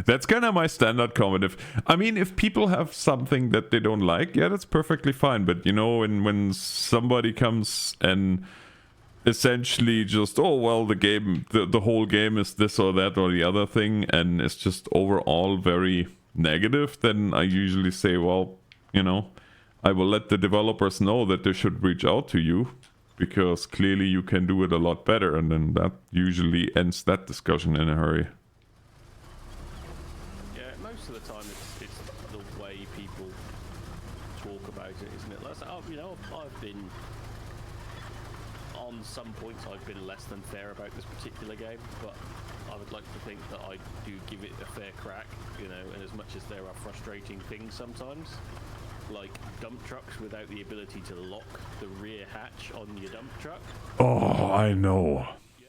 That's kind of my standard comment. If people have something that they don't like, yeah, that's perfectly fine. But you know, when somebody comes and essentially just, oh well, the whole game is this or that or the other thing, and it's just overall very negative, then I usually say, well, you know, I will let the developers know that they should reach out to you, because clearly you can do it a lot better, and then that usually ends that discussion in a hurry. Yeah, most of the time it's the way people talk about it, isn't it? You know, I've been on some points I've been less than fair about this particular game, but I would like to think that I do give it a fair crack, you know, and as much as there are frustrating things sometimes, like dump trucks without the ability to lock the rear hatch on your dump truck. Oh, I know. Yeah.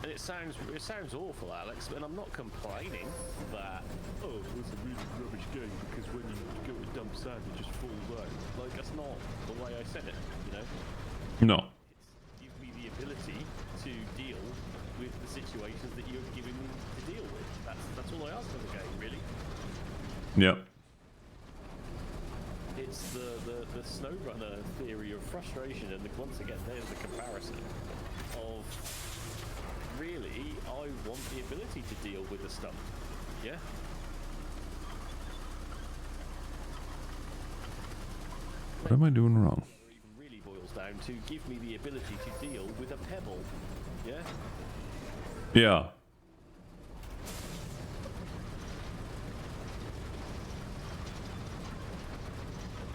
And it sounds awful, Alex, and I'm not complaining that, oh, it's a really rubbish game because when you go to dump sand it just falls out. Like, that's not the way I said it, you know? No. It's give me the ability to deal with the situations that you're giving me to deal with. That's all I ask of the game, really. Yeah. It's the SnowRunner theory of frustration, and once again, there's the comparison of really, I want the ability to deal with the stump. Yeah? What am I doing wrong? It even really boils down to give me the ability to deal with a pebble. Yeah? Yeah.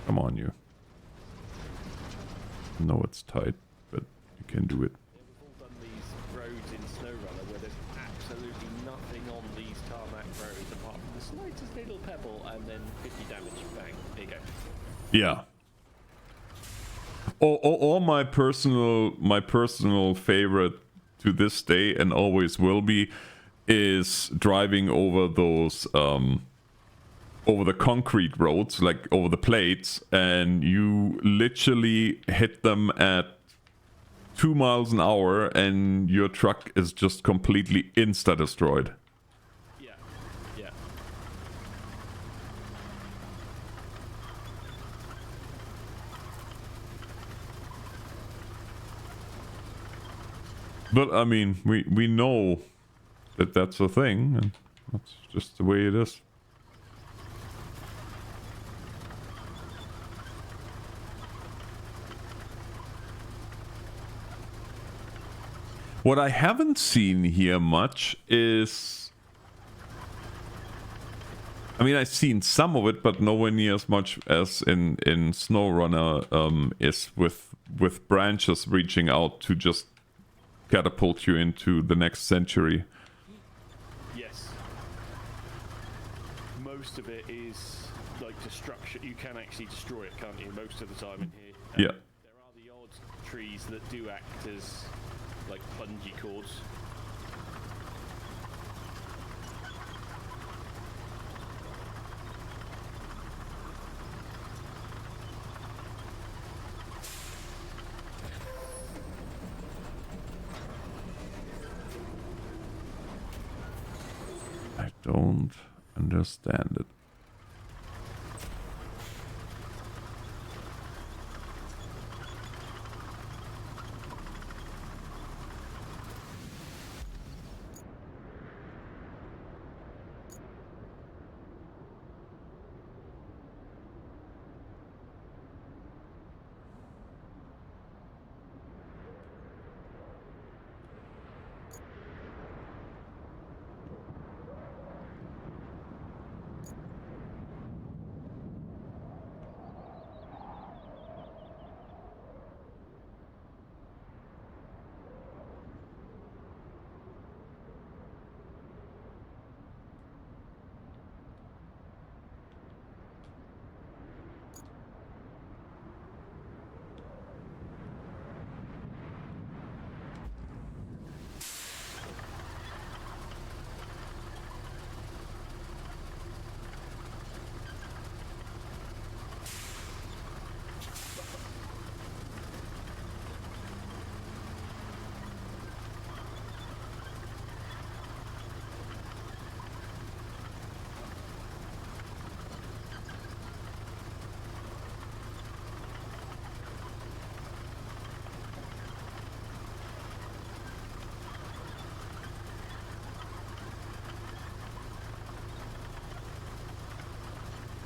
Come on, you. No, it's tight, but you can do it. Yeah, we've all done these roads in SnowRunner where there's absolutely nothing on these tarmac roads apart from the slightest little pebble and then 50 damage. Bang. There you go. Yeah. Or my personal favorite to this day and always will be is driving over those over the concrete roads, like over the plates, and you literally hit them at 2 miles an hour and your truck is just completely insta destroyed. Yeah. Yeah. But I mean, we know that that's a thing, and that's just the way it is. What I haven't seen here much is, I mean, I've seen some of it, but nowhere near as much as in SnowRunner is with branches reaching out to just catapult you into the next century. Yes. Most of it is like destruction. You can actually destroy it, can't you? Most of the time in here. Yeah. There are the odd trees that do act as like bungee cords. I don't understand it.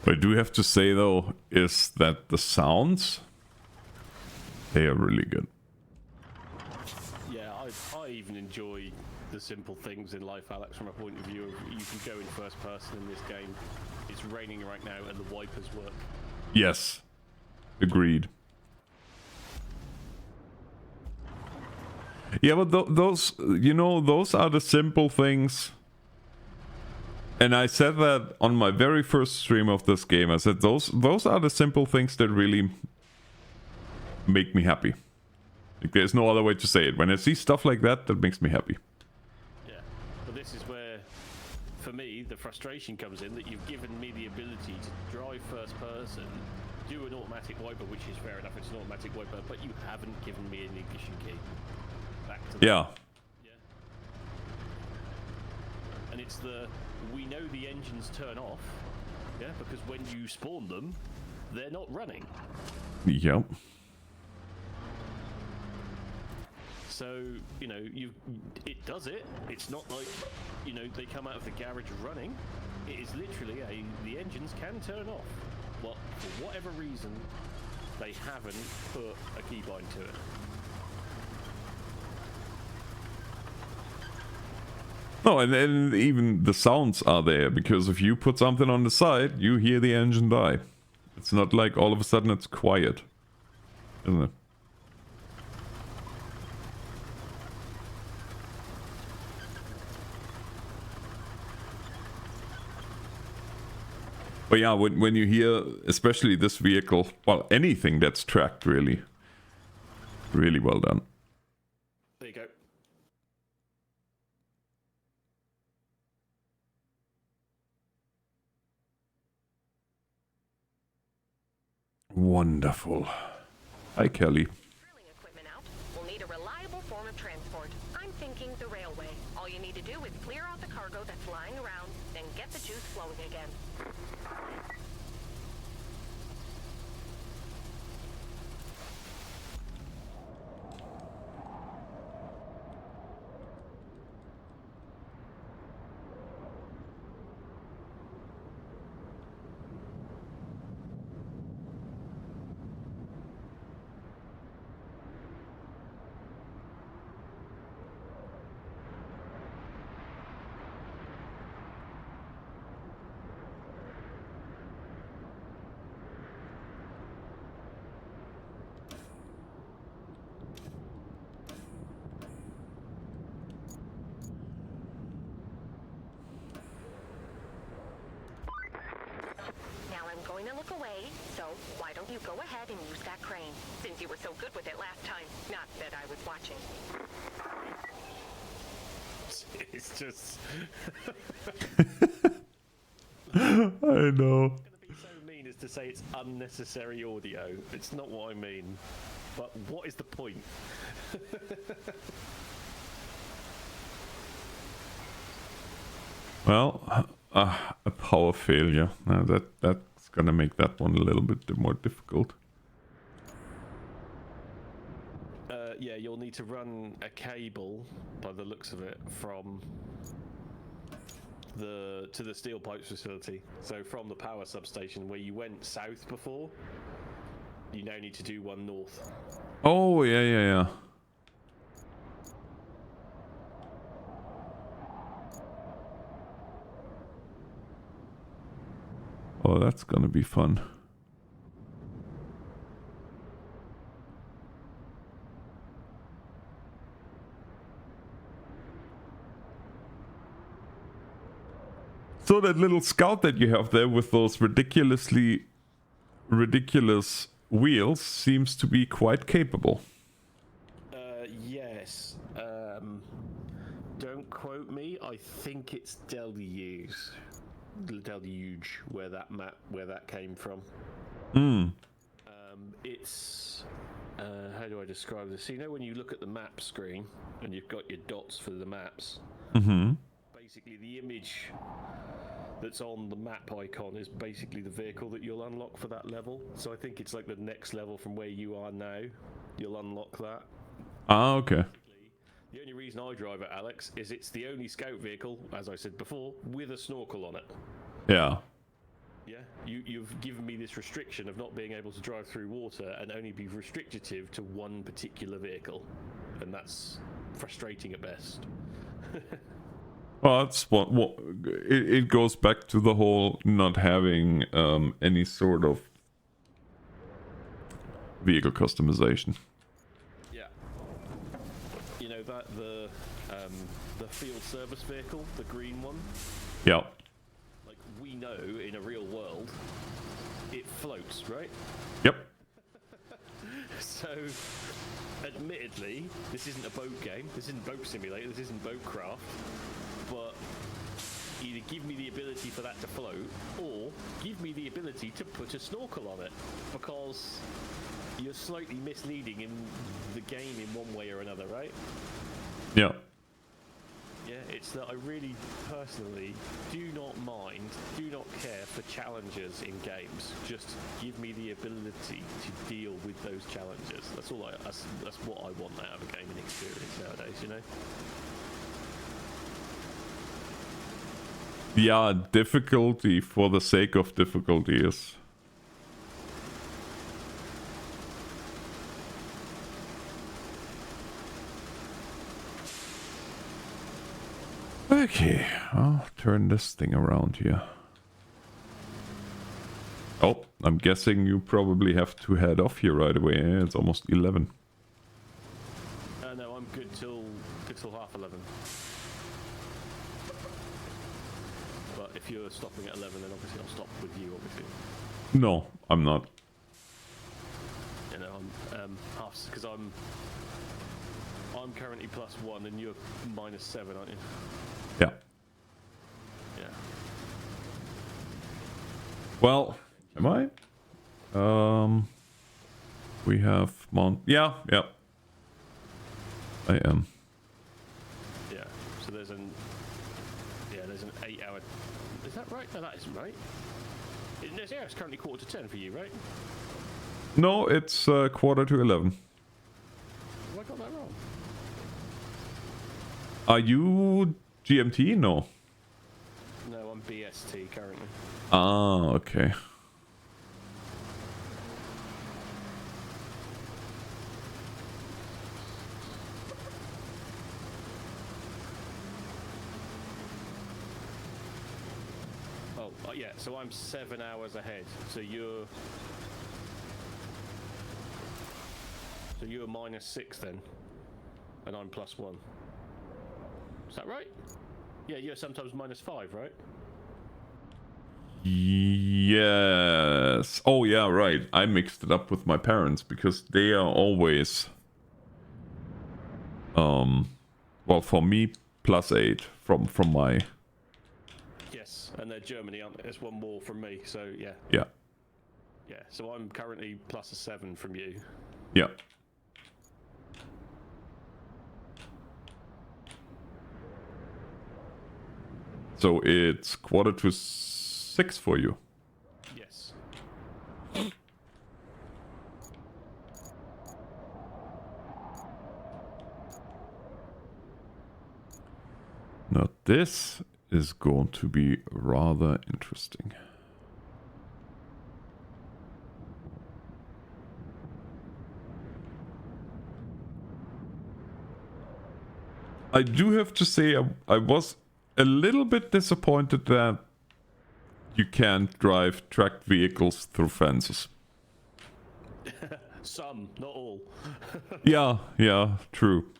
What I do have to say though is that the sounds, they are really good. Yeah, I even enjoy the simple things in life, Alex, from a point of view of you can go in first person in this game. It's raining right now and the wipers work. Yes, agreed. Yeah, but those, you know, those are the simple things. And I said that on my very first stream of this game. I said those are the simple things that really make me happy. Like, there's no other way to say it. When I see stuff like that, that makes me happy. Yeah, but this is where, for me, the frustration comes in that you've given me the ability to drive first person, do an automatic wiper, which is fair enough, it's an automatic wiper, but you haven't given me an ignition key. Back to Yeah. Yeah. And it's we know the engines turn off, yeah, because when you spawn them, they're not running. Yep. So, you know, it does it. It's not like, you know, they come out of the garage running. It is literally the engines can turn off. Well, for whatever reason, they haven't put a keybind to it. No, and then even the sounds are there, because if you put something on the side, you hear the engine die. It's not like all of a sudden it's quiet, isn't it? But yeah, when you hear, especially this vehicle, well, anything that's tracked, really well done. There you go. Wonderful. Hi, Kelly. Drilling equipment out. We'll need a reliable form of transport. I'm thinking the railway. All you need to do is clear out the cargo that's lying around, then get the juice flowing again. Going to look away, so why don't you go ahead and use that crane, since you were so good with it last time. Not that I was watching. It's just... I know. It's going to be so mean as to say it's unnecessary audio. It's not what I mean. But what is the point? Well, a power failure. That's gonna make that one a little bit more difficult. Yeah, you'll need to run a cable, by the looks of it, from to the steel pipes facility. So from the power substation where you went south before, you now need to do one north. Oh, yeah. Oh, that's gonna be fun. So that little scout that you have there with those ridiculous wheels seems to be quite capable. Yes. Don't quote me. I think it's Deluge where that came from. It's how do I describe this? So, you know, when you look at the map screen and you've got your dots for the maps. Basically, the image that's on the map icon is basically the vehicle that you'll unlock for that level. So I think it's like the next level from where you are now. You'll unlock that. Ah, okay. The only reason I drive it, Alex, is it's the only scout vehicle, as I said before, with a snorkel on it. Yeah. Yeah, you've given me this restriction of not being able to drive through water and only be restrictive to one particular vehicle, and that's frustrating at best. Well, that's what it goes back to the whole not having any sort of vehicle customization. Yeah. You know that the field service vehicle, the green one. Yeah. Like we know in a real world, it floats, right? Yep. So, admittedly, this isn't a boat game. This isn't Boat Simulator. This isn't Roadcraft. But either give me the ability for that to float, or give me the ability to put a snorkel on it, because you're slightly misleading in the game in one way or another, right? Yeah. Yeah, it's that I really personally do not mind, do not care for challenges in games. Just give me the ability to deal with those challenges. That's all. That's what I want out of a gaming experience nowadays. You know. Yeah, difficulty for the sake of difficulty is... Okay, I'll turn this thing around here. Oh, I'm guessing you probably have to head off here right away. Eh? It's almost 11. No, I'm good till 11:30. But if you're stopping at 11, then obviously I'll stop with you, obviously. No, I'm not. You know, I'm half, because I'm currently +1 and you're -7, aren't you? Yeah. Yeah. Well, am I? We have Mount... Yeah. I am. Yeah. So there's an 8-hour. Is that right? No, that isn't right. It's currently 9:45 for you, right? No, it's 11:45. Have I got that wrong? Are you GMT? No. No, I'm BST currently. Ah, okay. Oh, yeah. So I'm 7 hours ahead. So you're -6 then, and I'm +1. Is that right? Yeah, you're sometimes -5, right? Yes. Oh, yeah, right. I mixed it up with my parents because they are always, well, for me, +8 from my... Yes, and they're Germany, aren't they? There's one more from me, so yeah. Yeah. Yeah, so I'm currently +7 from you. Yeah. So it's 5:45 for you. Yes. Now this is going to be rather interesting. I do have to say I was a little bit disappointed that you can't drive tracked vehicles through fences. Some, not all. Yeah, true.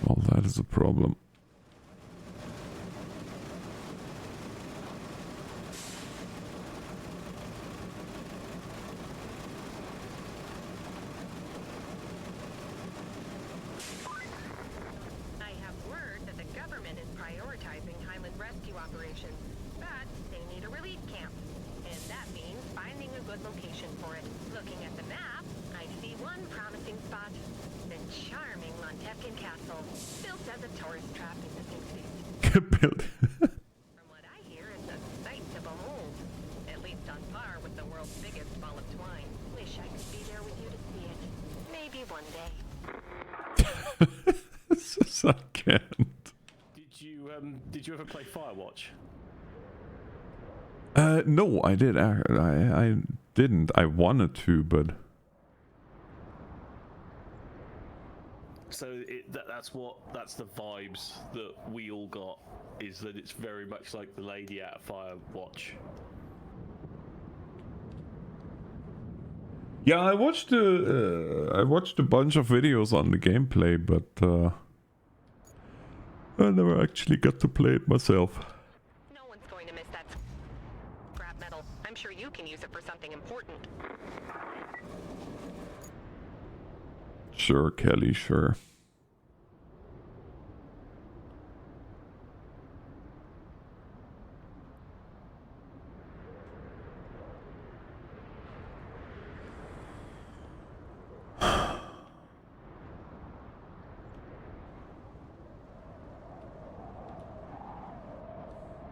Well, that is a problem. for it. Looking at the map, I see one promising spot. The charming Montefkin Castle, built as a tourist trap in the 60s. Build. From what I hear, it's a sight to behold. At least on par with the world's biggest ball of twine. Wish I could be there with you to see it. Maybe one day. I can't. Did you ever play Firewatch? No, I did. I didn't. I wanted to, but So that's the vibes that we all got. Is that it's very much like the lady out of Firewatch. yeah, I watched a bunch of videos on the gameplay, but I never actually got to play it myself. No one's going to miss that scrap metal. I'm sure you can use it for something important. Sure, Kelly, sure.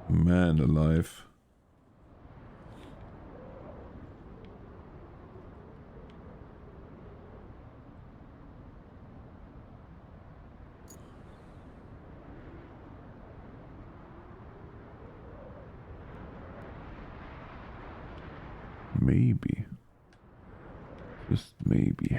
Man alive. Maybe. Just maybe.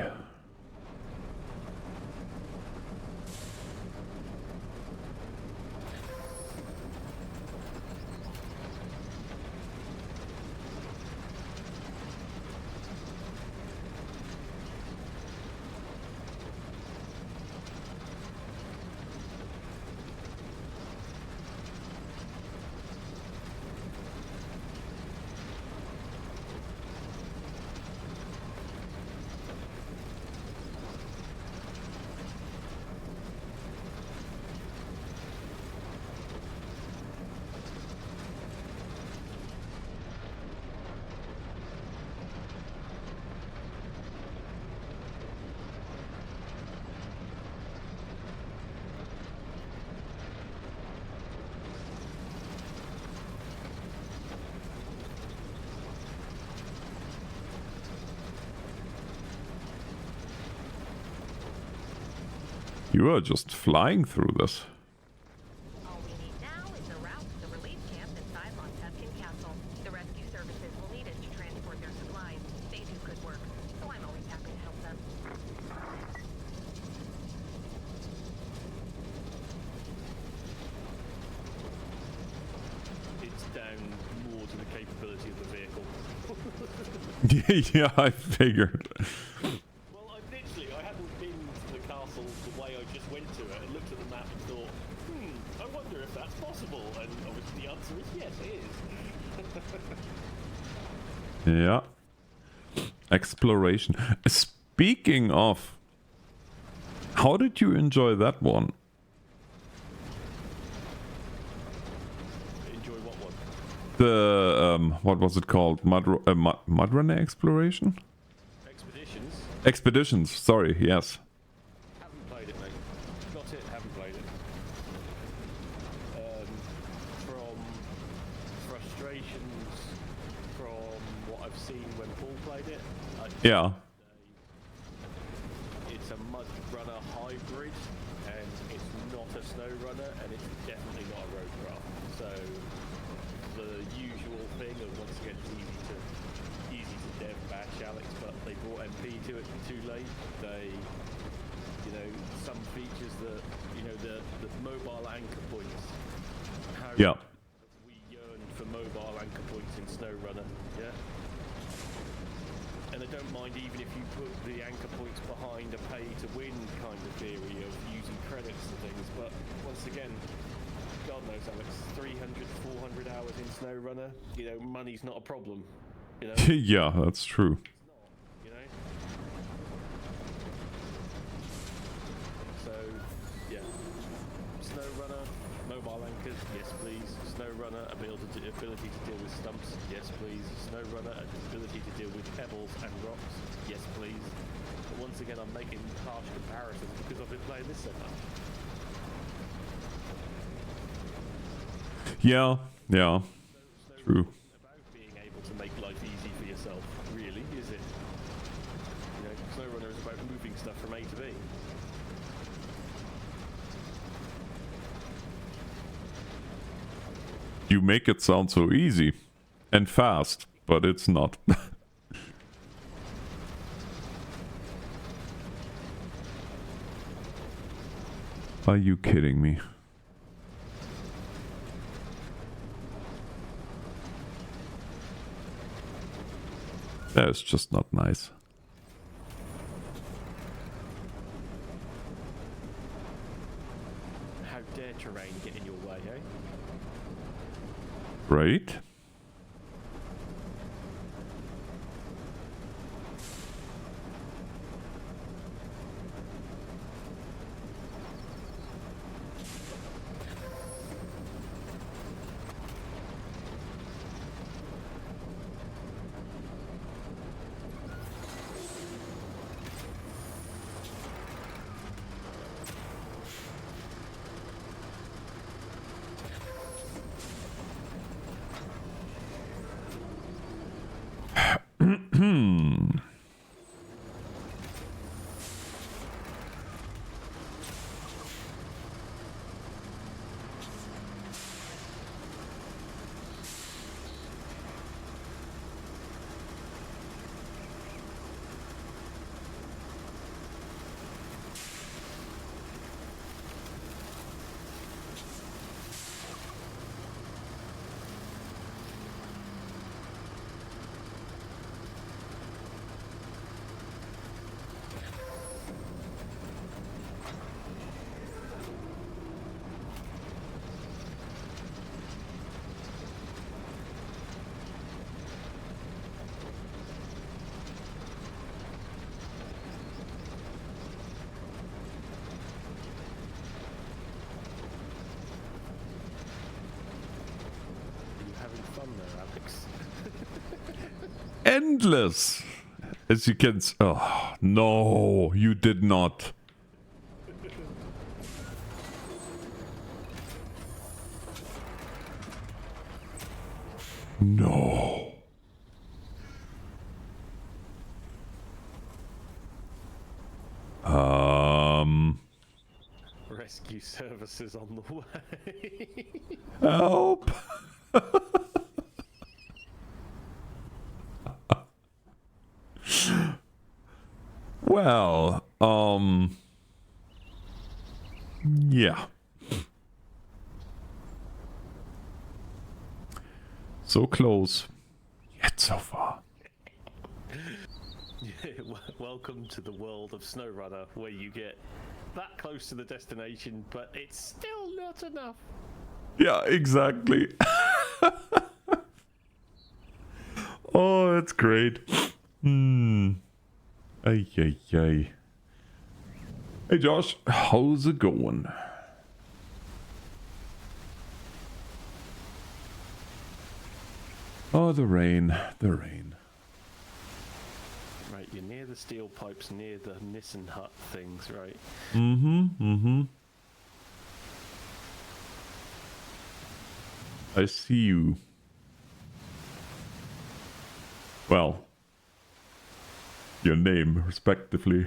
You are just flying through this. All we need now is a route to the relief camp inside Montefkin Castle. The rescue services will need it to transport their supplies. They do good work, so I'm always happy to help them. It's down more to the capability of the vehicle. Yeah, I figured. Well, I hadn't been to the castle the way I just went to it and looked at the map and thought, I wonder if that's possible. And obviously the answer is yes, it is. Yeah. Exploration. Speaking of, how did you enjoy that one? Enjoy what one? The what was it called? Mud Runner Exploration? Expeditions? Expeditions. Sorry. Yes. Haven't played it, mate. Got it, haven't played it. From frustrations from what I've seen when Paul played it, Yeah. it's a mud runner hybrid, and it's not a snow runner, and it's definitely not a roadcraft. So the usual thing of once again it's easy to dev bash Alex, but they brought MP to it too late. They, some features that the mobile anchor points. How Yeah. we yearned for mobile anchor points in SnowRunner, yeah. And I don't mind even if you put the anchor points behind a pay-to-win kind of theory of using credits and things, but once again, God knows, Alex, 300, 400 hours in SnowRunner, money's not a problem, Yeah, that's true. you know? So, yeah. SnowRunner, mobile anchors, yes please. SnowRunner, ability ability to deal with stumps? Yes, please. SnowRunner, ability to deal with pebbles and rocks? Yes, please. But once again, I'm making harsh comparisons because I've been playing this so much. Yeah, yeah, true. About being able to make life easy for yourself, really, is it? You know, SnowRunner is about moving stuff from A to B. You make it sound so easy and fast, but it's not. Are you kidding me? That's just not nice. How dare terrain get in your way, eh? Right? Fun there, Alex. Endless! As you can oh, no, you did not. No. Rescue services on the way. Help. Well, yeah. So close, yet so far. Welcome to the world of SnowRunner, where you get that close to the destination, but it's still not enough. Yeah, exactly. Oh, that's great. Ay, ay, ay. Hey, Josh, how's it going? Oh, the rain, the rain. Right, you're near the steel pipes, near the Nissen hut things, right? I see you. Well, your name, respectively.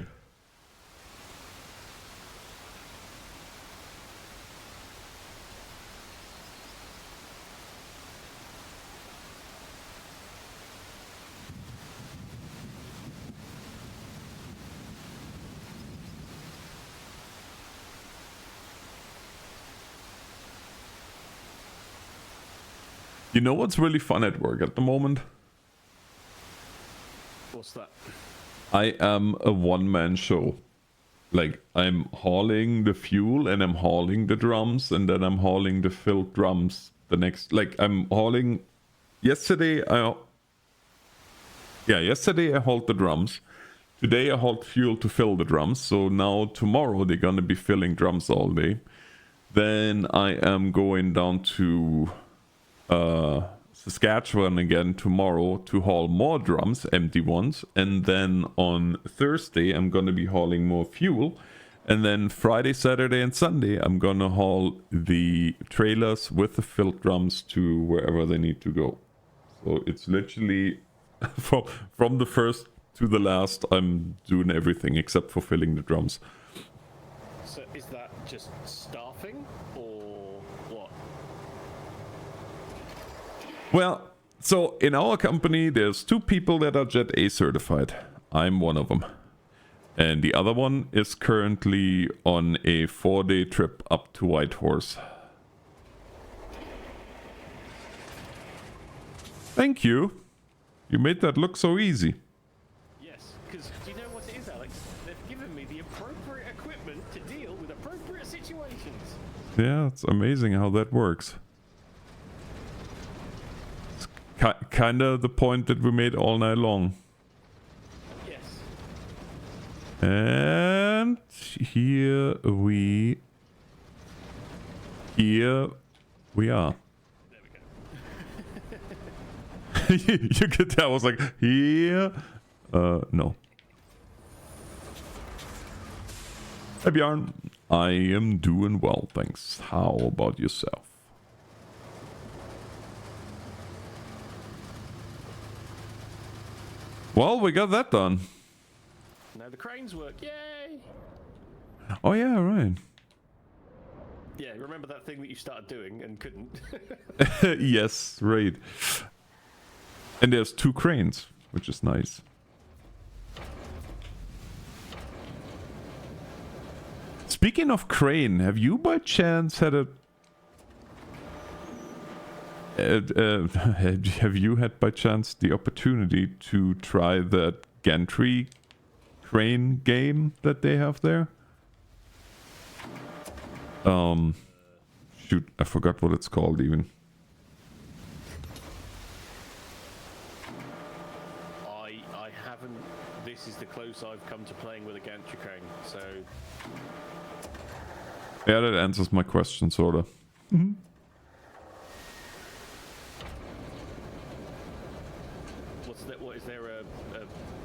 You know what's really fun at work at the moment? What's that? I am a one-man show. Like, I'm hauling the fuel and I'm hauling the drums and then I'm hauling the filled drums the next... Like, I'm hauling... Yesterday I hauled the drums. Today I hauled fuel to fill the drums. So now tomorrow they're gonna be filling drums all day. Then I am going down to Saskatchewan again tomorrow to haul more drums, empty ones, and then on Thursday I'm gonna be hauling more fuel, and then Friday, Saturday, and Sunday I'm gonna haul the trailers with the filled drums to wherever they need to go. So it's literally from the first to the last, I'm doing everything except for filling the drums. So is that just staffing or what? Well, so in our company, there's 2 people that are Jet A certified. I'm one of them. And the other one is currently on a 4-day trip up to Whitehorse. Thank you. You made that look so easy. Yes, because do you know what it is, Alex? They've given me the appropriate equipment to deal with appropriate situations. Yeah, it's amazing how that works. It's kinda the point that we made all night long. Yes. And here we are. There we go. You could tell I was like, here. No. Hey Bjorn, I am doing well, thanks. How about yourself? Well, we got that done. Now the cranes work. Yay! Oh yeah, right. Yeah, remember that thing that you started doing and couldn't? Yes, right. And there's 2 cranes, which is nice. Speaking of crane, have you by chance had a... have you had by chance the opportunity to try that gantry crane game that they have there? Shoot, I forgot what it's called even. I haven't. This is the close I've come to playing with a gantry crane. So Yeah, that answers my question, sorta. what is there a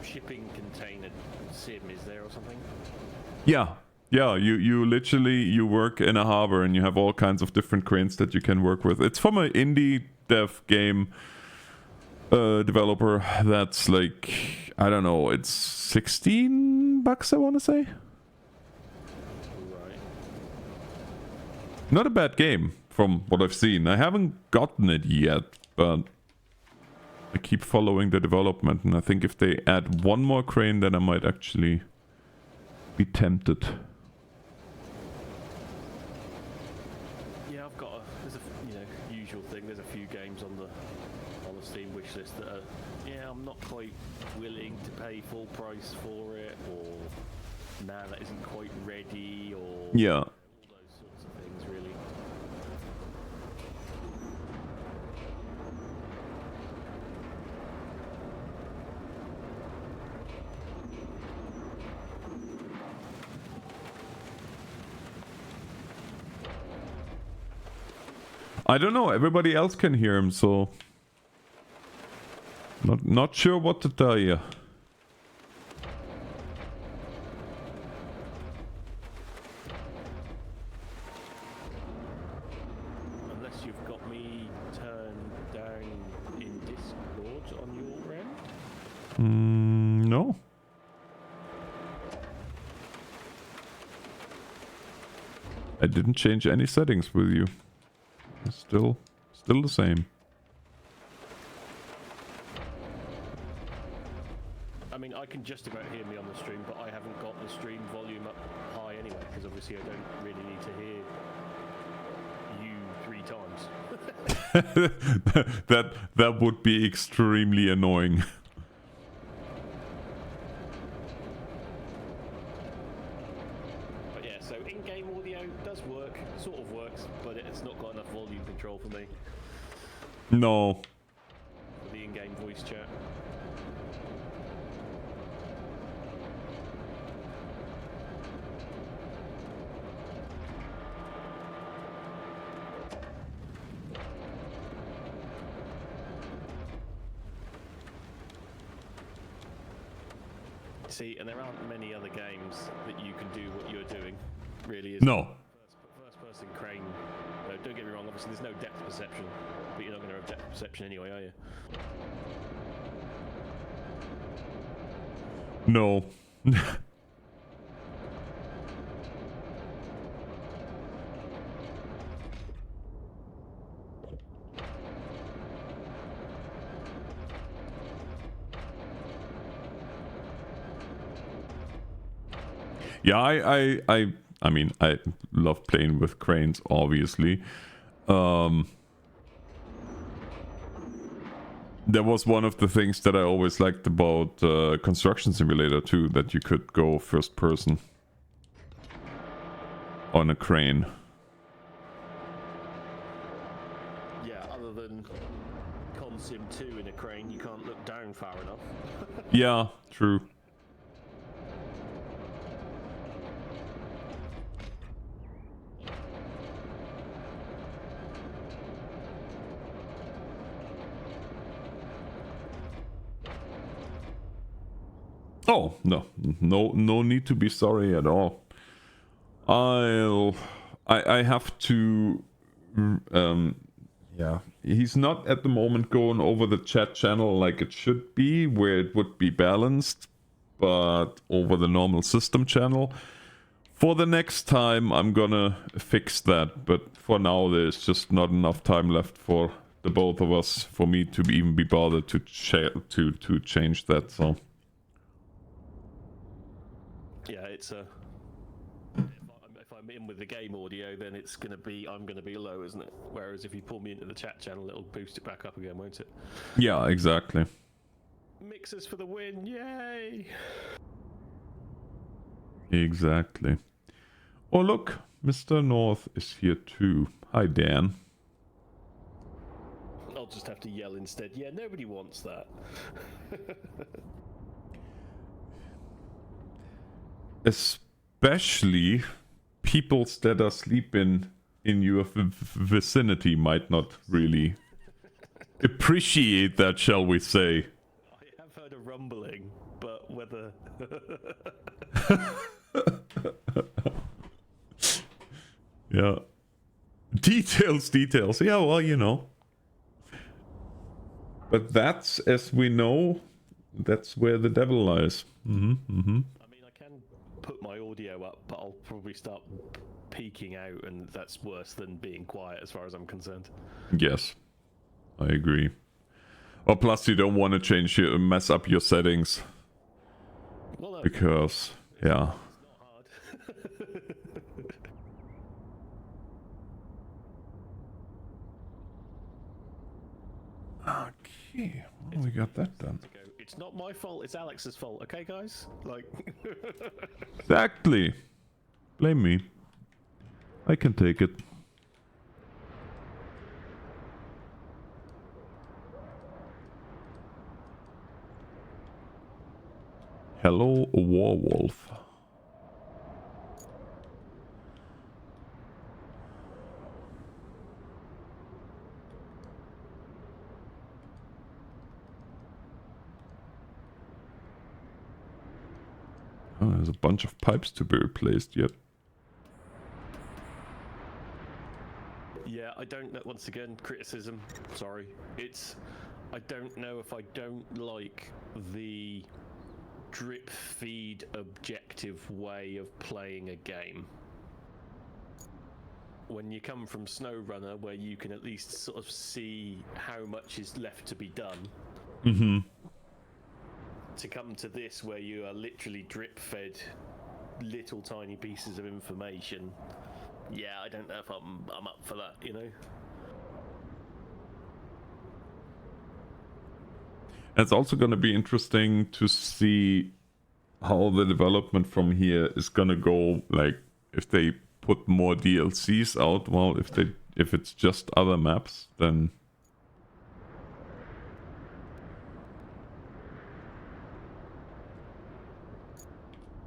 shipping container sim? Is there or something? Yeah. Yeah, you literally, you work in a harbor and you have all kinds of different cranes that you can work with. It's from an indie dev game developer that's like, I don't know, it's $16 I want to say. Right. Not a bad game from what I've seen. I haven't gotten it yet, but I keep following the development, and I think if they add one more crane, then I might actually be tempted. Yeah, I've got there's a usual thing. There's a few games on the Steam wish list that are, I'm not quite willing to pay full price for it, or that isn't quite ready, or Yeah. all those sorts of things really. I don't know, everybody else can hear him, so not sure what to tell you. Unless you've got me turned down in Discord on your end. No. I didn't change any settings with you. It's still the same. I mean, I can just about hear me on the stream, but I haven't got the stream volume up high anyway, because obviously I don't really need to hear you 3 times. that would be extremely annoying. But yeah, so in-game audio does work, sort of works, but it's not got enough volume control for me. No. For the in-game voice chat. See, and there aren't many other games that you can do what you're doing, really. Is No. First-person crane. No, don't get me wrong. Obviously, there's no depth perception, but you're not going to have depth perception anyway, are you? No. Yeah, I mean, I love playing with cranes, obviously. There was one of the things that I always liked about Construction Simulator too, that you could go first person on a crane. Yeah, other than Consim 2 in a crane, you can't look down far enough. Yeah, true. Oh, no need to be sorry at all. I have to, yeah, he's not at the moment going over the chat channel like it should be, where it would be balanced, but over the normal system channel. For the next time, I'm gonna fix that, but for now, there's just not enough time left for the both of us for me to even be bothered to change that, so. Yeah, it's a. If I'm in with the game audio, then it's gonna be I'm gonna be low, isn't it? Whereas if you pull me into the chat channel, it'll boost it back up again, won't it? Yeah, exactly. Mixers for the win! Yay! Exactly. Oh look, Mr. North is here too. Hi, Dan. I'll just have to yell instead. Yeah, nobody wants that. Especially people that are sleeping in your vicinity might not really appreciate that, shall we say. I have heard a rumbling, but whether... Yeah. Details. Yeah, well, you know. But that's, as we know, that's where the devil lies. I mean, I can put my audio up, but I'll probably start peaking out, and that's worse than being quiet as far as I'm concerned. Yes, I agree. Or plus you don't want to mess up your settings. Well, no, Because, yeah. it's not hard. Okay, well, we got that done. It's not my fault, it's Alex's fault, okay, guys? Like... Exactly. Blame me. I can take it. Hello, Warwolf. Oh, there's a bunch of pipes to be replaced yet. Yeah, I don't know, once again, criticism, sorry. I don't know if I don't like the drip feed objective way of playing a game. When you come from SnowRunner, where you can at least sort of see how much is left to be done, to come to this where you are literally drip fed little tiny pieces of information, yeah, I don't know if I'm up for that, you know? It's also going to be interesting to see how the development from here is going to go. Like, if they put more DLCs out, well, if it's just other maps, then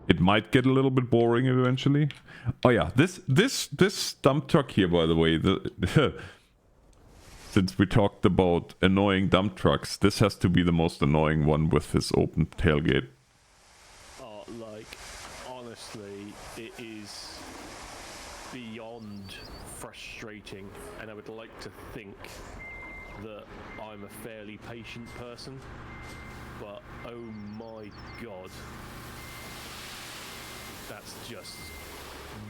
it might get a little bit boring eventually. Oh yeah, this dump truck here, by the way, since we talked about annoying dump trucks, this has to be the most annoying one with his open tailgate. frustrating, and I would like to think that I'm a fairly patient person, but oh my god, that's just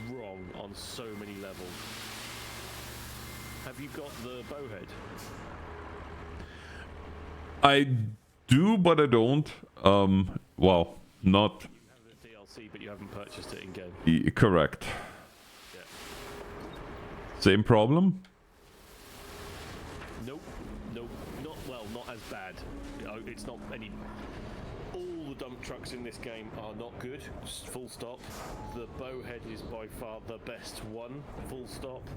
wrong on so many levels. Have you got the bowhead? I do, but I don't. Well, not You have the DLC, but you haven't purchased it in game. correct. Yeah. Same problem? Nope, not as bad. It's not any. All the dump trucks in this game are not good. Full stop. The bowhead is by far the best one. Full stop.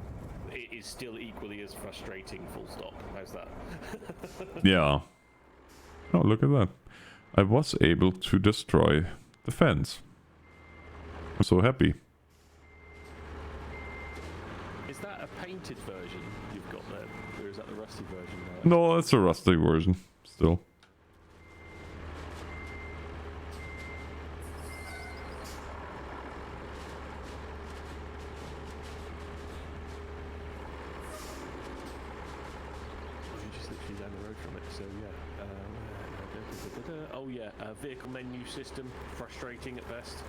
It is still equally as frustrating. Full stop. How's that? Yeah. Oh, look at that. I was able to destroy the fence. I'm so happy. Is that a painted version you've got there? Or is that the rusty version now? No, it's a rusty version still. You're just literally down the road from it, so yeah. Oh yeah, vehicle menu system, frustrating at best.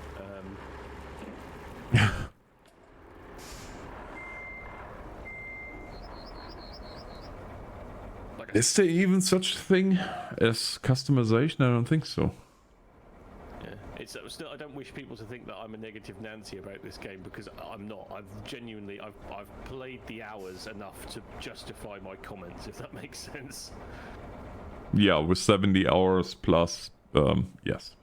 Is there even such a thing as customization? I don't think so. Yeah, it's still. I don't wish people to think that I'm a negative Nancy about this game, because I'm not. I've played the hours enough to justify my comments, if that makes sense. Yeah, with 70 hours plus, yes.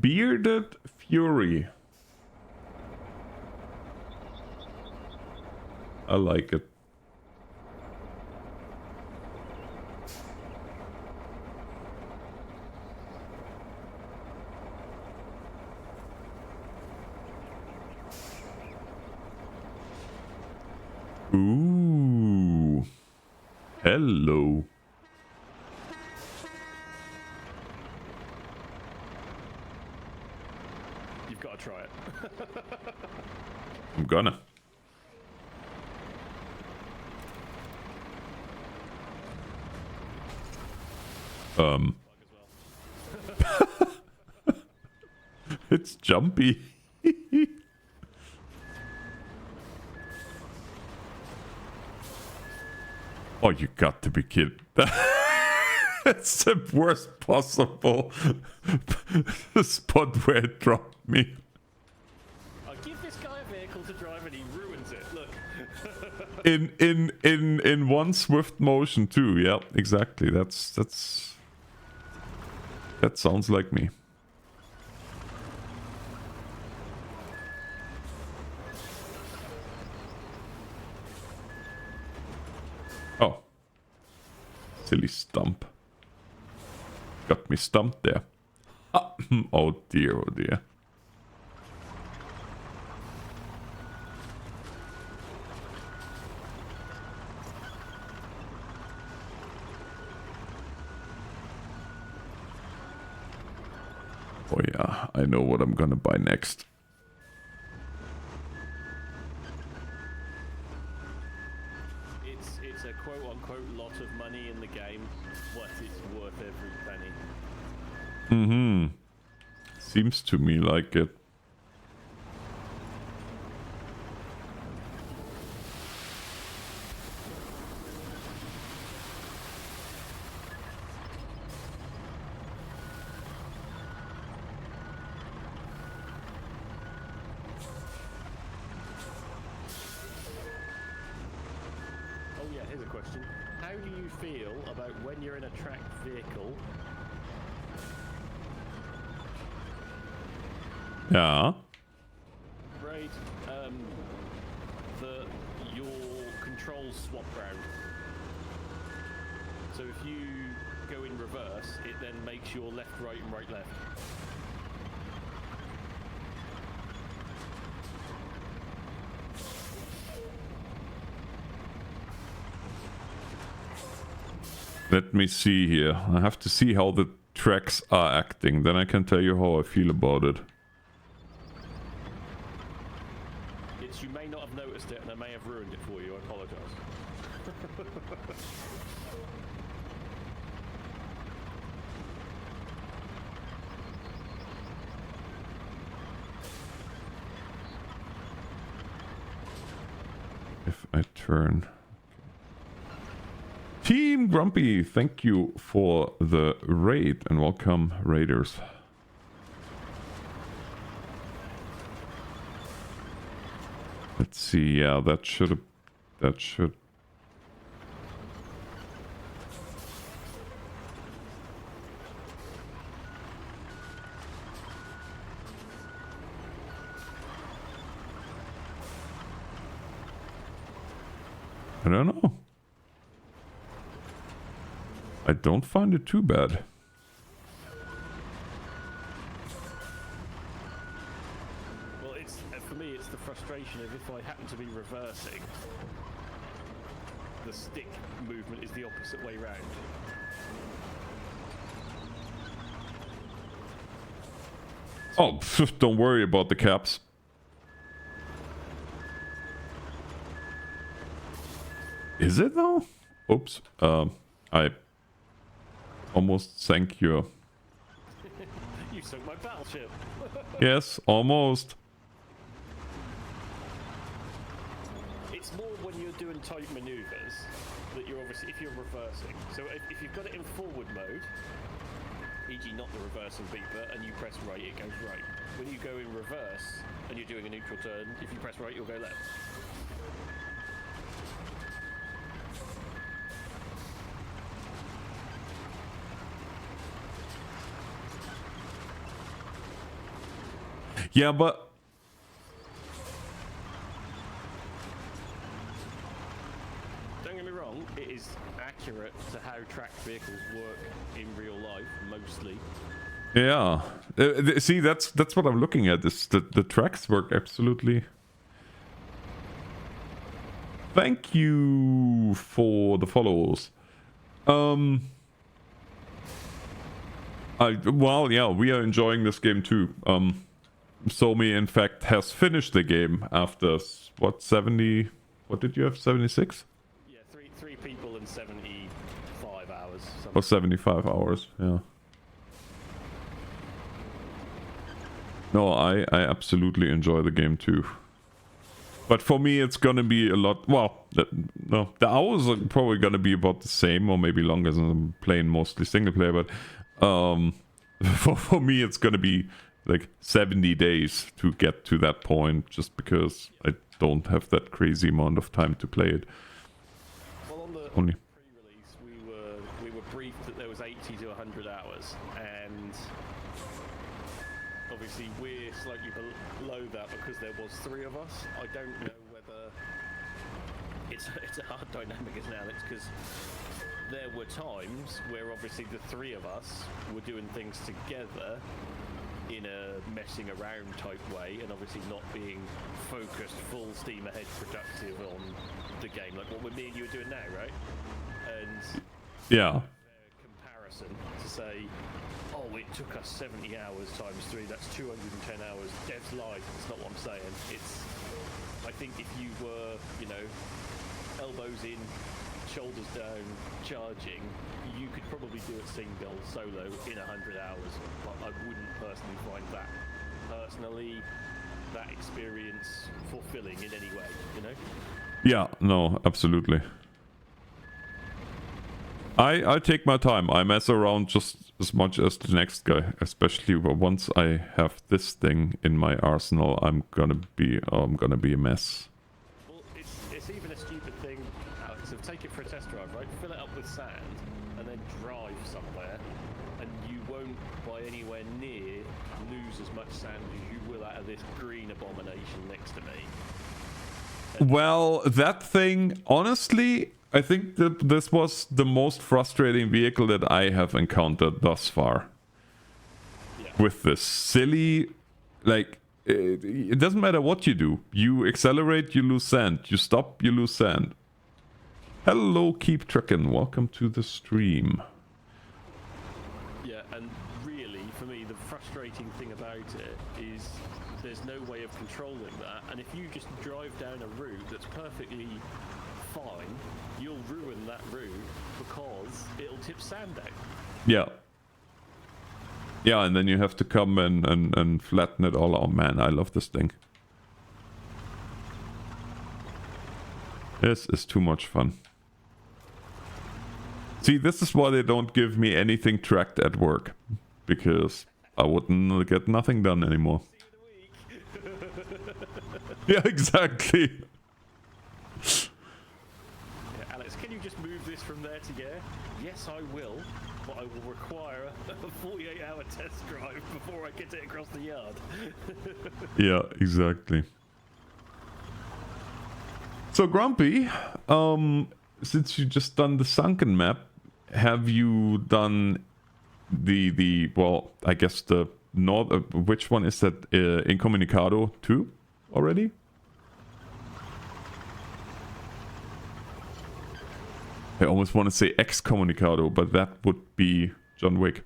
Bearded Fury. I like it. Ooh. Hello. You've got to try it. I'm gonna. It's jumpy. Oh, you got to be kidding. That's the worst possible spot where it dropped me. I give this guy a vehicle to drive and he ruins it. Look. in one swift motion too. Yeah, exactly. That sounds like me. Oh. Silly stump. Got me stumped there. Ah. Oh dear, oh dear. Oh yeah, I know what I'm gonna buy next. It's a quote-unquote lot of money in the game, but it's worth every penny. Mm-hmm. Seems to me like it. Oh yeah, here's a question. How do you feel about when you're in a tracked vehicle? Yeah. Right, your controls swap round. So if you go in reverse, it then makes your left, right, and right, left. Let me see here. I have to see how the tracks are acting. Then I can tell you how I feel about it. may not have noticed it, and I may have ruined it for you. I apologise. If I turn... Team Grumpy, thank you for the raid and welcome raiders. Let's see, yeah, that should... I don't know. I don't find it too bad. Well, it's for me, it's the frustration of if I happen to be reversing, the stick movement is the opposite way round. Oh, don't worry about the caps. Is it though? Oops. I almost sank your... You sunk my battleship. Yes, almost. It's more when you're doing tight maneuvers that you're obviously, if you're reversing. So if you've got it in forward mode, e.g. not the reversing beeper, and you press right, it goes right. When you go in reverse and you're doing a neutral turn, if you press right, you'll go left. Yeah, but... Don't get me wrong, it is accurate to how tracked vehicles work in real life, mostly. Yeah. See, that's what I'm looking at. Is the tracks work absolutely... Thank you for the follows. Well, yeah, we are enjoying this game too. Somy, in fact, has finished the game after, what, 70... What did you have, 76? Yeah, three people and 75 hours. Or 75 hours, yeah. No, I absolutely enjoy the game too. But for me, it's gonna be a lot... Well, no, the hours are probably gonna be about the same, or maybe longer, since I'm playing mostly single player, but... For me, it's gonna be like 70 days to get to that point, just because I don't have that crazy amount of time to play it. Well, on the Only. pre-release, we were briefed that there was 80 to 100 hours, and obviously we're slightly below that because there was 3 of us. I don't know whether it's a hard dynamic as an Alex, because there were times where obviously the 3 of us were doing things together in a messing around type way, and obviously not being focused, full steam ahead, productive on the game, like what me and you are doing now, right? And Yeah. Comparison to say, oh, it took us 70 hours times 3, that's 210 hours. Dev's life. It's not what I'm saying. It's, I think if you were, you know, elbows in, shoulders down, charging, you could probably do it single, solo, in 100 hours, but I wouldn't personally find that, that experience fulfilling in any way, you know? Yeah, no, absolutely. I take my time. I mess around just as much as the next guy, especially once I have this thing in my arsenal, I'm gonna be a mess. Well, it's even a stupid thing, Alex, so take it for a test drive, right? Fill it up with sand and then drive somewhere, and you won't by anywhere near lose as much sand as you will out of this green abomination next to me. Well, that thing, honestly, I think that this was the most frustrating vehicle that I have encountered thus far. Yeah. With this silly, like, it doesn't matter what you do. You accelerate, you lose sand. You stop, you lose sand. Hello, Keep Truckin'. Welcome to the stream. Yeah, and really, for me, the frustrating thing about it is there's no way of controlling that, and if you just drive down a route that's perfectly fine, you'll ruin that route because it'll tip sand out. Yeah. Yeah, and then you have to come and flatten it all out. Man, I love this thing. This is too much fun. See, this is why they don't give me anything tracked at work. Because I wouldn't get nothing done anymore. Yeah, exactly. Yeah, Alex, can you just move this from there to there? Yes, I will, but I will require a 48-hour test drive before I get it across the yard. Yeah, exactly. So Grumpy, since you just done the sunken map, have you done the well, I guess the north, which one is that, Incommunicado 2 already? I almost want to say Excommunicado, but that would be John Wick.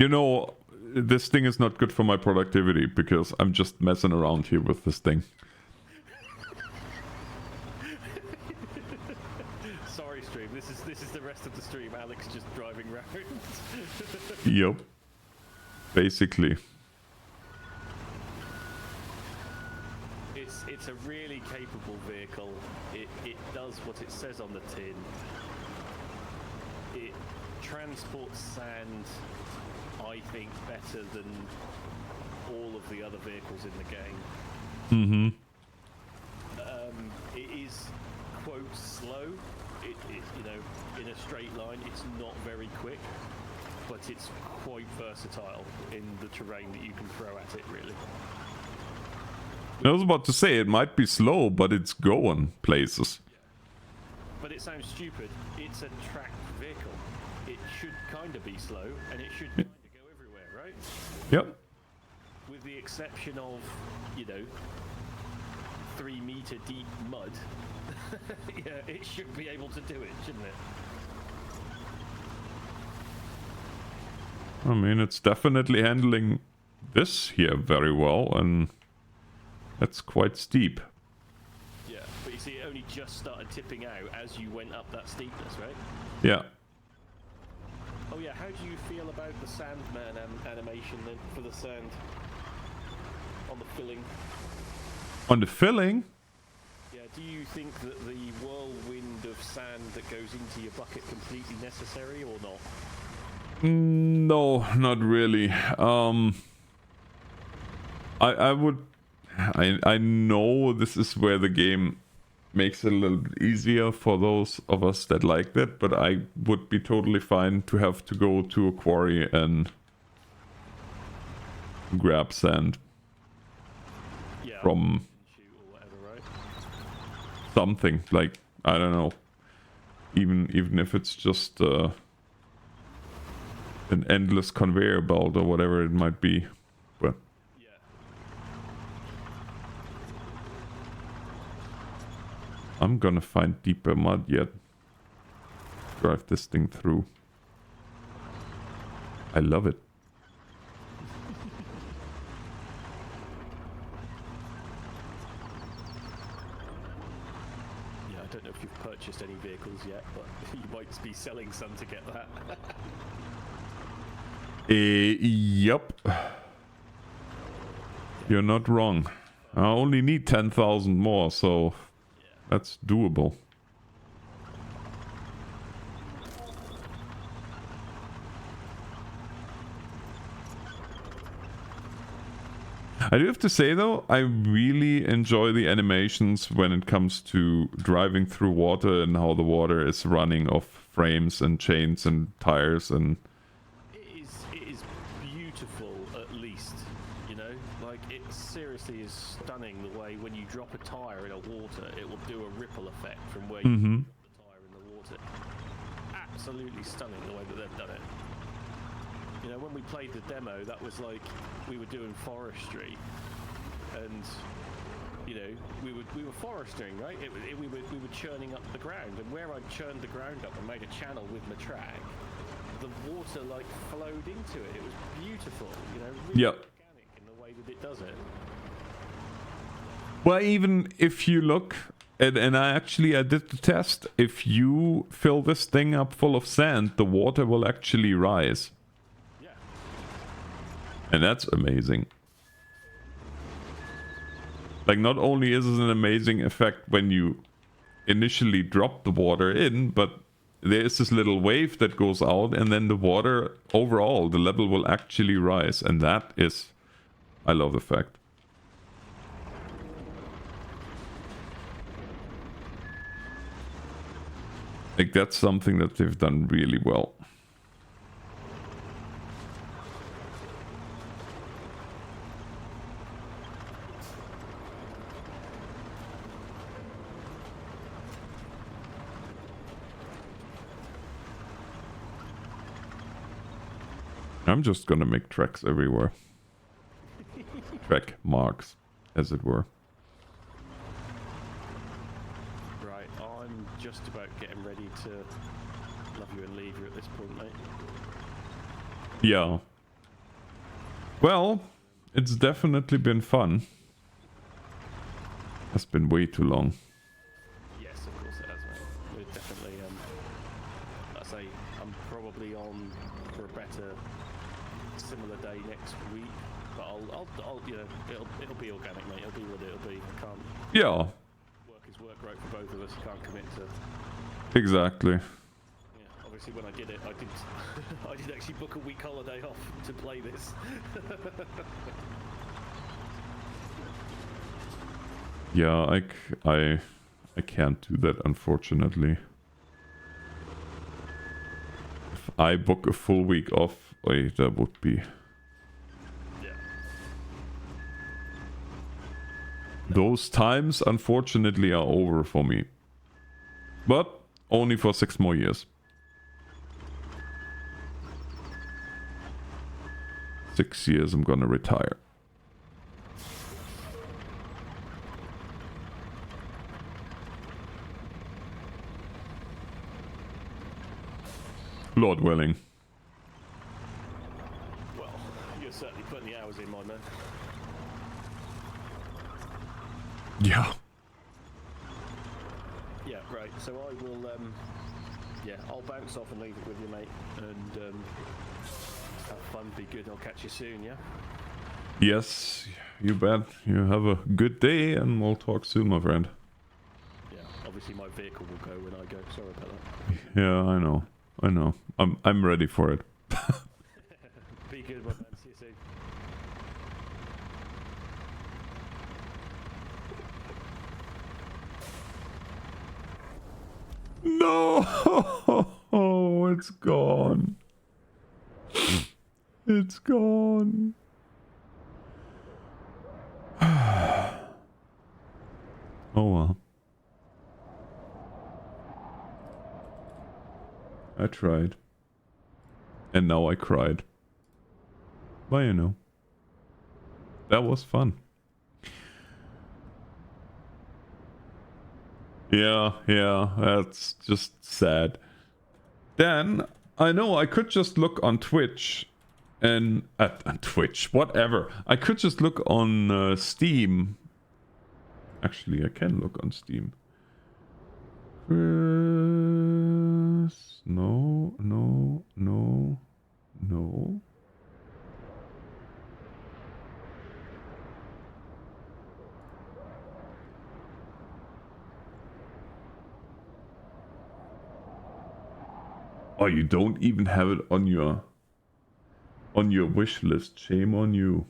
You know, this thing is not good for my productivity because I'm just messing around here with this thing. Sorry, stream. This is the rest of the stream. Alex just driving around. Yep. Basically. It's a really capable vehicle. It does what it says on the tin. It transports sand, I think, better than all of the other vehicles in the game. It is, quote, slow. It you know, in a straight line, it's not very quick, but it's quite versatile in the terrain that you can throw at it, really. I was about to say, it might be slow, but it's going places. But it sounds stupid. It's a tracked vehicle. It should kind of be slow, and it should kind of go everywhere, right? Yep. With the exception of, you know, 3 meter deep mud. Yeah, it should be able to do it, shouldn't it? I mean, it's definitely handling this here very well, and that's quite steep. Yeah, but you see, it only just started tipping out as you went up that steepness, right? Yeah. Oh yeah, how do you feel about the Sandman animation then for the sand on the filling? On the filling? Yeah, do you think that the whirlwind of sand that goes into your bucket completely necessary or not? No, not really. I know this is where the game makes it a little bit easier for those of us that like that, but I would be totally fine to have to go to a quarry and grab sand from Or whatever, right? something, like, I don't know, even if it's just an endless conveyor belt or whatever it might be. But Yeah. I'm gonna find deeper mud yet. Drive this thing through. I love it. Yeah, I don't know if you've purchased any vehicles yet, but you might be selling some to get that. Yep. You're not wrong. I only need 10,000 more, so that's doable. I do have to say though, I really enjoy the animations when it comes to driving through water and how the water is running off frames and chains and tires and... It is beautiful, at least, you know? Like, it seriously is stunning the way when you drop a tyre in a water, it will do a ripple effect from where you drop the tyre in the water. absolutely stunning the way that they've done it. You know, when we played the demo, that was like we were doing forestry, and you know, we were forestering, right? We were churning up the ground, and where I churned the ground up and made a channel with my track, the water like flowed into it. It was beautiful, you know, really organic in the way that it does it. Well, even if you look, and I did the test, if you fill this thing up full of sand, the water will actually rise. Yeah. And that's amazing. Like, not only is it an amazing effect when you initially drop the water in, but there is this little wave that goes out, and then the water, overall, the level will actually rise. And that is... I love the fact. Like, that's something that they've done really well. I'm just gonna make tracks everywhere. Track marks, as it were. Right, I'm just about getting ready to love you and leave you at this point, mate. Yeah. Well, it's definitely been fun. It's been way too long. Yes, of course it has, mate. We're definitely, I say, I'm probably on for a better, similar day next week. But I'll, you know, it'll be organic, mate. It'll be what it'll be. I can't. Yeah. Work is work, right, for both of us. Can't commit to. Exactly. Yeah, obviously when I did it, I did actually book a week holiday off to play this. Yeah, I can't do that, unfortunately. If I book a full week off, that would be... Yeah. Those times, unfortunately, are over for me. But only for 6 more years. 6 years I'm gonna retire. Lord willing. Well, you're certainly putting the hours in, my man. Yeah. Yeah, right. So I will, yeah, I'll bounce off and leave it with you, mate. And have fun, be good. I'll catch you soon, yeah? Yes, you bet. You have a good day and we'll talk soon, my friend. Yeah, obviously my vehicle will go when I go. Sorry about that. Yeah, I know. I know. I'm ready for it. Be good, my man. See you soon. No! Oh, it's gone. It's gone. Oh well. I tried. And now I cried. But you know. That was fun. Yeah, that's just sad. Then, I know I could just look on Twitch and... on Twitch, whatever. I could just look on Steam. Actually, I can look on Steam. No. Oh, you don't even have it on your wish list. Shame on you.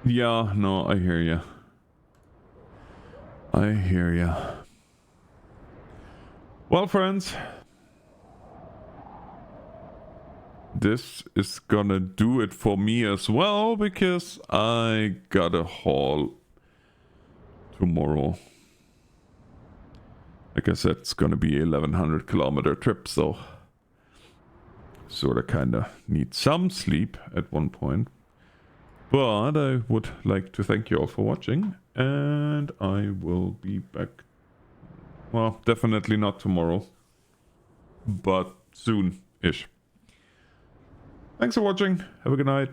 Yeah, no, I hear ya. I hear ya. Well, friends, this is gonna do it for me as well, because I gotta haul tomorrow. Like I said, it's gonna be a 1100 kilometer trip, so sorta kinda need some sleep at one point. But I would like to thank you all for watching, and I will be back. Well, definitely not tomorrow, but soon-ish. Thanks for watching. Have a good night.